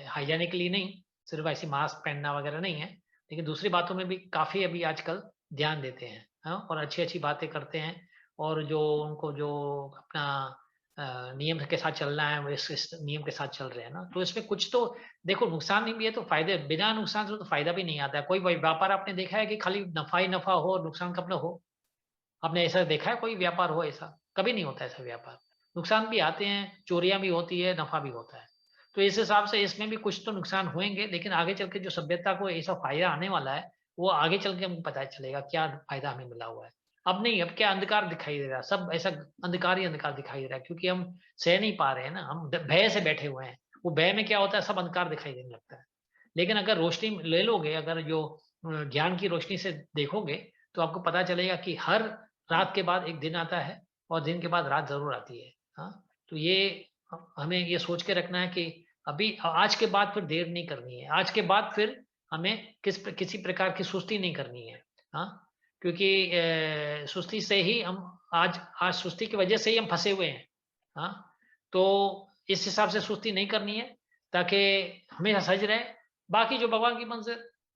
हाइजेनिकली नहीं, सिर्फ ऐसी मास्क पहनना वगैरह नहीं है, लेकिन दूसरी बातों में भी काफी अभी आजकल ध्यान देते हैं। हाँ, और अच्छी अच्छी बातें करते हैं और जो उनको जो अपना नियम के साथ चलना है वो इस नियम के साथ चल रहे हैं ना, तो इसमें कुछ तो देखो नुकसान नहीं भी है तो फायदे, बिना नुकसान से तो फायदा भी नहीं आता है। कोई व्यापार आपने देखा है कि खाली नफा ही नफा हो और नुकसान कब न हो? आपने ऐसा देखा है कोई व्यापार हो? ऐसा कभी नहीं होता ऐसा व्यापार। नुकसान भी आते हैं, चोरियां भी होती है, नफा भी होता है। तो इस हिसाब से इसमें भी कुछ तो नुकसान होंगे, लेकिन आगे चल के जो सभ्यता को ऐसा फायदा आने वाला है वो आगे चल के हमको पता चलेगा क्या फायदा हमें मिला हुआ है। अब नहीं, अब क्या अंधकार दिखाई दे रहा है, सब ऐसा अंधकार ही अंधकार दिखाई दे रहा है, क्योंकि हम सह नहीं पा रहे हैं ना, हम भय से बैठे हुए हैं। वो भय में क्या होता है, सब अंधकार दिखाई देने लगता है। लेकिन अगर रोशनी ले लोगे, अगर जो ज्ञान की रोशनी से देखोगे, तो आपको पता चलेगा कि हर रात के बाद एक दिन आता है और दिन के बाद रात जरूर आती है। हाँ, तो ये हमें ये सोच के रखना है कि अभी आज के बाद फिर देर नहीं करनी है, आज के बाद फिर हमें किसी प्रकार की सुस्ती नहीं करनी है। हाँ, क्योंकि सुस्ती से ही हम आज सुस्ती की वजह से ही हम फंसे हुए हैं। हाँ, तो इस हिसाब से सुस्ती नहीं करनी है, ताकि हमेशा सज रहे। बाकी जो भगवान की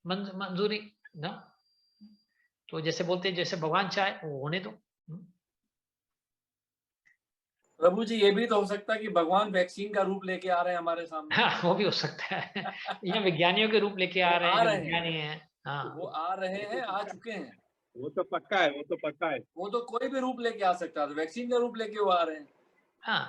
मंजूरी ना, तो जैसे बोलते हैं जैसे भगवान चाहे वो होने दो। प्रभु जी, ये भी तो हो सकता है कि भगवान वैक्सीन का रूप लेके आ रहे हैं हमारे सामने। हाँ, वो भी हो सकता है। या विज्ञानियों के रूप लेके आ रहे हैं, जो विज्ञानी हैं। हाँ, वो आ रहे हैं, आ चुके हैं। वो तो पक्का है, वो तो पक्का है। वो तो कोई भी रूप लेके आ सकता है, वैक्सीन का रूप लेके वो आ रहे हैं। हाँ,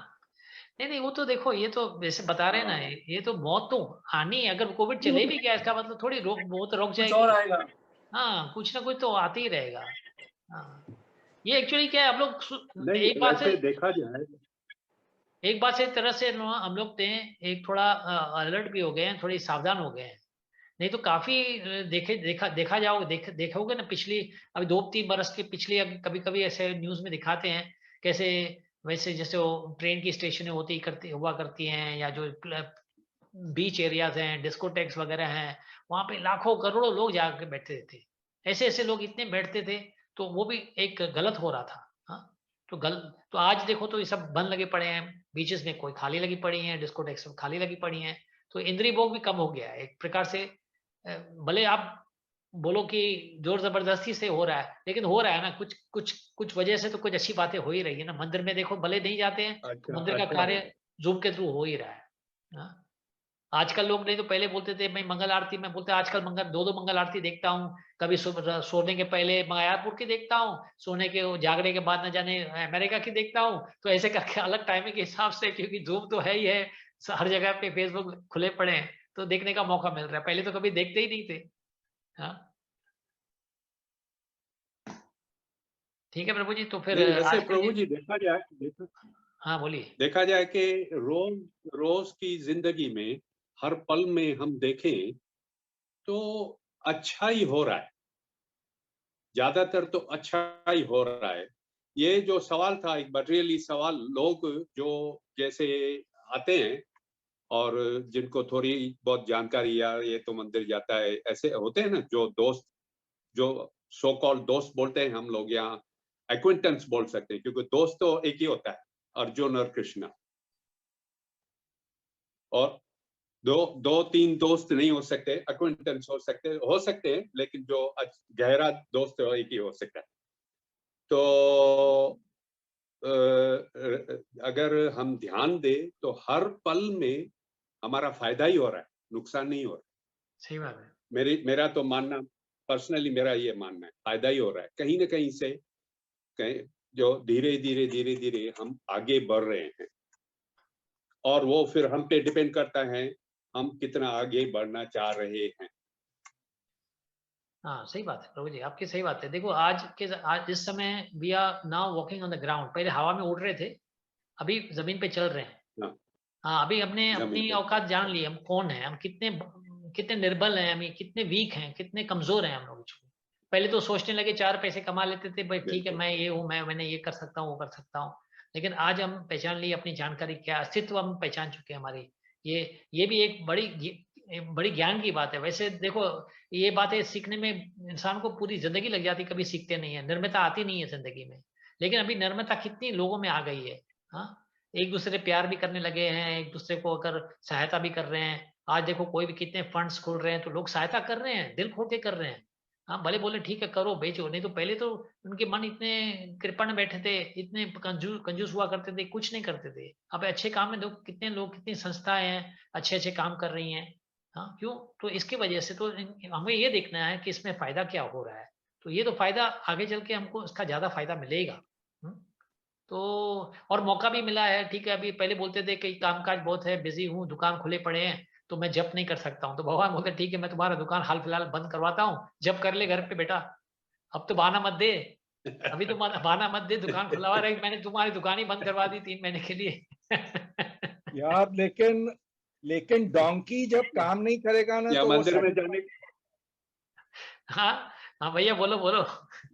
नहीं वो तो देखो, ये तो जैसे बता रहे हैं ना, ये तो मौत तो आनी है। अगर कोविड चले भी गया, इसका मतलब थोड़ी वो तो रुक कुछ और जाएगी। आएगा। हाँ, कुछ ना कुछ तो आते ही रहेगा। हाँ, ये एक्चुअली क्या है, हम लोग नहीं, एक बात से वैसे देखा जाए तरह से हम लोग एक थोड़ा अलर्ट भी हो गए हैं, थोड़ी सावधान हो गए हैं। नहीं तो काफी देखोगे ना, पिछली अभी 2-3 बरस की पिछली, कभी कभी ऐसे न्यूज में दिखाते हैं कैसे, वैसे जैसे वो ट्रेन की स्टेशन हुआ करती हैं, या जो बीच एरियाज हैं, डिस्कोटेक्स वगैरह हैं, वहां पे लाखों करोड़ों लोग जाकर बैठते थे। ऐसे ऐसे लोग इतने बैठते थे, तो वो भी एक गलत हो रहा था। हाँ, तो आज देखो तो ये सब बंद लगे पड़े हैं, बीचेस में कोई खाली लगी पड़ी हैं, डिस्कोटेक्स खाली लगी पड़ी हैं। तो इंद्रिय भोग भी कम हो गया है एक प्रकार से। भले आप बोलो कि जोर जबरदस्ती से हो रहा है, लेकिन हो रहा है ना, कुछ वजह से तो कुछ अच्छी बातें हो ही रही है ना। मंदिर में देखो, भले नहीं जाते हैं, तो मंदिर का कार्य जूम के थ्रू हो ही रहा है। हाँ? आजकल लोग, नहीं तो पहले बोलते थे मैं मंगल आरती में, बोलते आजकल दो मंगल आरती देखता हूँ। कभी सोने के पहले मायापुर की देखता हूँ, सोने के जागने के बाद न जाने अमेरिका की देखता हूँ। तो ऐसे करके अलग टाइमिंग के हिसाब से, क्योंकि जूम तो है ही है, हर जगह पे फेसबुक खुले पड़े हैं, तो देखने का मौका मिल रहा है। पहले तो कभी देखते ही नहीं थे। हाँ, ठीक है प्रभु जी, तो फिर नहीं, वैसे आज के प्रभु लिए। जी हाँ, बोलिए। देखा जाए कि रोज रोज की जिंदगी में हर पल में हम देखें तो अच्छा ही हो रहा है, ज्यादातर तो अच्छा ही हो रहा है। ये जो सवाल था, एक मटेरियली सवाल, लोग जो जैसे आते हैं और जिनको थोड़ी बहुत जानकारी, या ये तो मंदिर जाता है, ऐसे होते हैं ना जो दोस्त, जो सो कॉल्ड दोस्त बोलते हैं हम लोग, या एक्विंटेंस बोल सकते हैं, क्योंकि दोस्त तो एक ही होता है, अर्जुन और कृष्णा। और दो तीन दोस्त नहीं हो सकते, एक्विंटेंस हो सकते हैं, लेकिन जो गहरा दोस्त है एक ही हो सकता है। तो अगर हम ध्यान दें तो हर पल में हमारा फायदा ही हो रहा है, नुकसान नहीं हो रहा। सही बात है। मेरा तो मानना, पर्सनली मेरा ये मानना है, फायदा ही हो रहा है कहीं ना कहीं से, जो धीरे धीरे हम आगे बढ़ रहे हैं। और वो फिर हम पे डिपेंड करता है, हम कितना आगे बढ़ना चाह रहे हैं। हाँ, सही बात है प्रभु जी, आपकी सही बात है। देखो आज इस समय we are now walking on the ground. पहले हवा में उड़ रहे थे, अभी जमीन पे चल रहे हैं। हाँ, हाँ, अभी हमने जमीन अपनी पे। औकात जान ली, हम कौन है, हम कितने निर्बल हैं, हम कितने वीक हैं, कितने कमजोर हैं हम लोग। पहले तो सोचने लगे 4 पैसे कमा लेते थे, भाई ठीक है, बिल्कुल। मैं ये हूँ, मैंने ये कर सकता हूँ, वो कर सकता हूँ। लेकिन आज हम पहचान ली अपनी जानकारी, क्या अस्तित्व हम पहचान चुके हैं हमारी। ये भी एक बड़ी ज्ञान की बात है। वैसे देखो, ये बातें सीखने में इंसान को पूरी जिंदगी लग जाती, कभी सीखते नहीं है, निर्मता आती नहीं है जिंदगी में। लेकिन अभी निर्मता कितनी लोगों में आ गई है। हाँ, एक दूसरे प्यार भी करने लगे हैं, एक दूसरे को अगर सहायता भी कर रहे हैं। आज देखो कोई भी कितने फंड्स खोल रहे हैं, तो लोग सहायता कर रहे हैं, दिल खोल के कर रहे हैं। हाँ भले बोले ठीक है करो बेचो, नहीं तो पहले तो उनके मन इतने कृपण बैठे थे, इतने कंजूस हुआ करते थे, कुछ नहीं करते थे। अब अच्छे काम में देखो कितने लोग, कितनी संस्थाएं हैं अच्छे अच्छे काम कर रही हैं। हाँ क्यों? तो इसकी वजह से तो हमें ये देखना है कि इसमें फायदा क्या हो रहा है। तो ये तो फायदा आगे चल के हमको इसका ज्यादा फायदा मिलेगा। तो और मौका भी मिला है, ठीक है। अभी पहले बोलते थे कि कामकाज बहुत है, बिजी हूँ, दुकान खुले पड़े हैं, तो मैं जप नहीं कर सकता हूँ। तो भगवान बोलते ठीक है मैं तुम्हारा दुकान हाल फिलहाल बंद करवाता हूँ, जप कर ले घर पे बेटा, अब तो बहाना मत दे, अभी तो बहाना मत दे, दुकान खुला हुआ रहे, मैंने तुम्हारी दुकान ही बंद करवा दी 3 महीने के लिए। यार लेकिन डोंकी जब काम नहीं करेगा ना या तो वो मंदिर में जाने, हाँ हाँ भैया बोलो बोलो।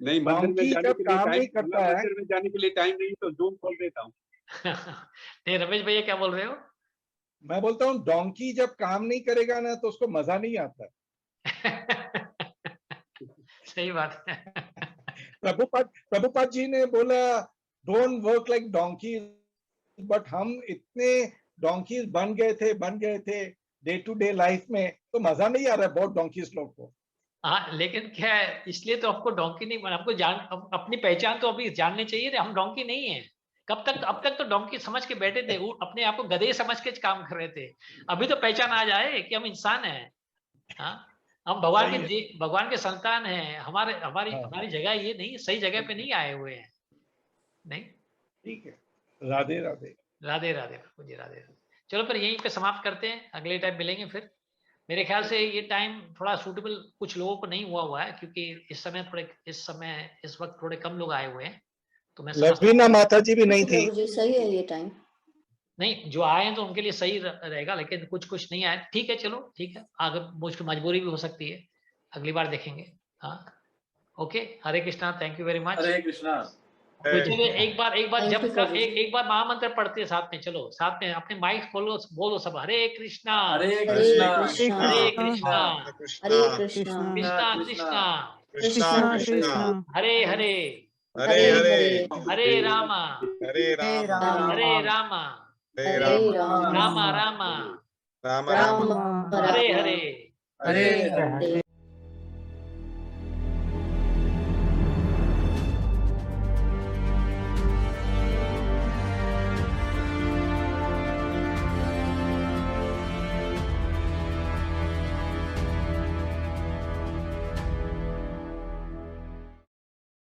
नहीं मंदिर में डोंकी जाने जब के लिए काम टाइम, नहीं करता है, मंदिर में जाने के लिए टाइम नहीं तो जूम खोल देता हूँ। नहीं रमेश भैया क्या बोल रहे हो? मैं बोलता हूँ डोंकी जब काम नहीं करेगा ना तो उसको मजा नहीं आता। सही बात है। प्रभुपाद जी ने बोला don't work like donkey, but हम इतने डोंकीज बन गए थे डे टू डे लाइफ में, तो मजा नहीं आ रहा है बहुत डोंकीज लोग को। हाँ लेकिन क्या है, इसलिए तो आपको डोंकी नहीं बना, हमको अपनी पहचान तो अभी जाननी चाहिए थे, हम डोंकी नहीं है। कब तक, अब तक तो डोंकी समझ के बैठे थे, अपने आप को गधे समझ के काम कर रहे थे। अभी तो पहचान आ जाए कि हम इंसान हैं। हाँ हम भगवान के संतान हैं, हमारी जगह ये नहीं, सही जगह पे नहीं आए हुए हैं। नहीं ठीक है, राधे राधे। राधे राधे प्रभु जी, राधे राधे। चलो फिर यहीं पे समाप्त करते हैं, अगले टाइम मिलेंगे फिर। मेरे ख्याल से ये टाइम थोड़ा सूटेबल कुछ लोगों को नहीं हुआ है, क्योंकि इस वक्त थोड़े कम लोग आए हुए हैं। तो मैं लवीना माता जी भी नहीं थी। प्रभु जी सही है ये टाइम। नहीं जो आए हैं तो उनके लिए सही रहेगा, लेकिन कुछ नहीं आए, ठीक है चलो ठीक है, आगे मुझको मजबूरी भी हो सकती है, अगली बार देखेंगे। हाँ okay, Hare Krishna, thank you very much. Hare Krishna. तो चलो एक बार Thank जब you, का प्रभु जी। एक बार महामंत्र पढ़ते हैं साथ में, चलो साथ में अपने माइक खोलो, बोलो सब, हरे कृष्णा हरे हरे कृष्णा। कृष्णा हरे कृष्णा हरे कृष्णा कृष्णा कृष्णा कृष्णा कृष्णा कृष्णा हरे हरे हरे हरे हरे रामा हरे राम हरे रामा हरे हरे राम राम रामा रामा राम राम राम हरे हरे हरे हरे हरे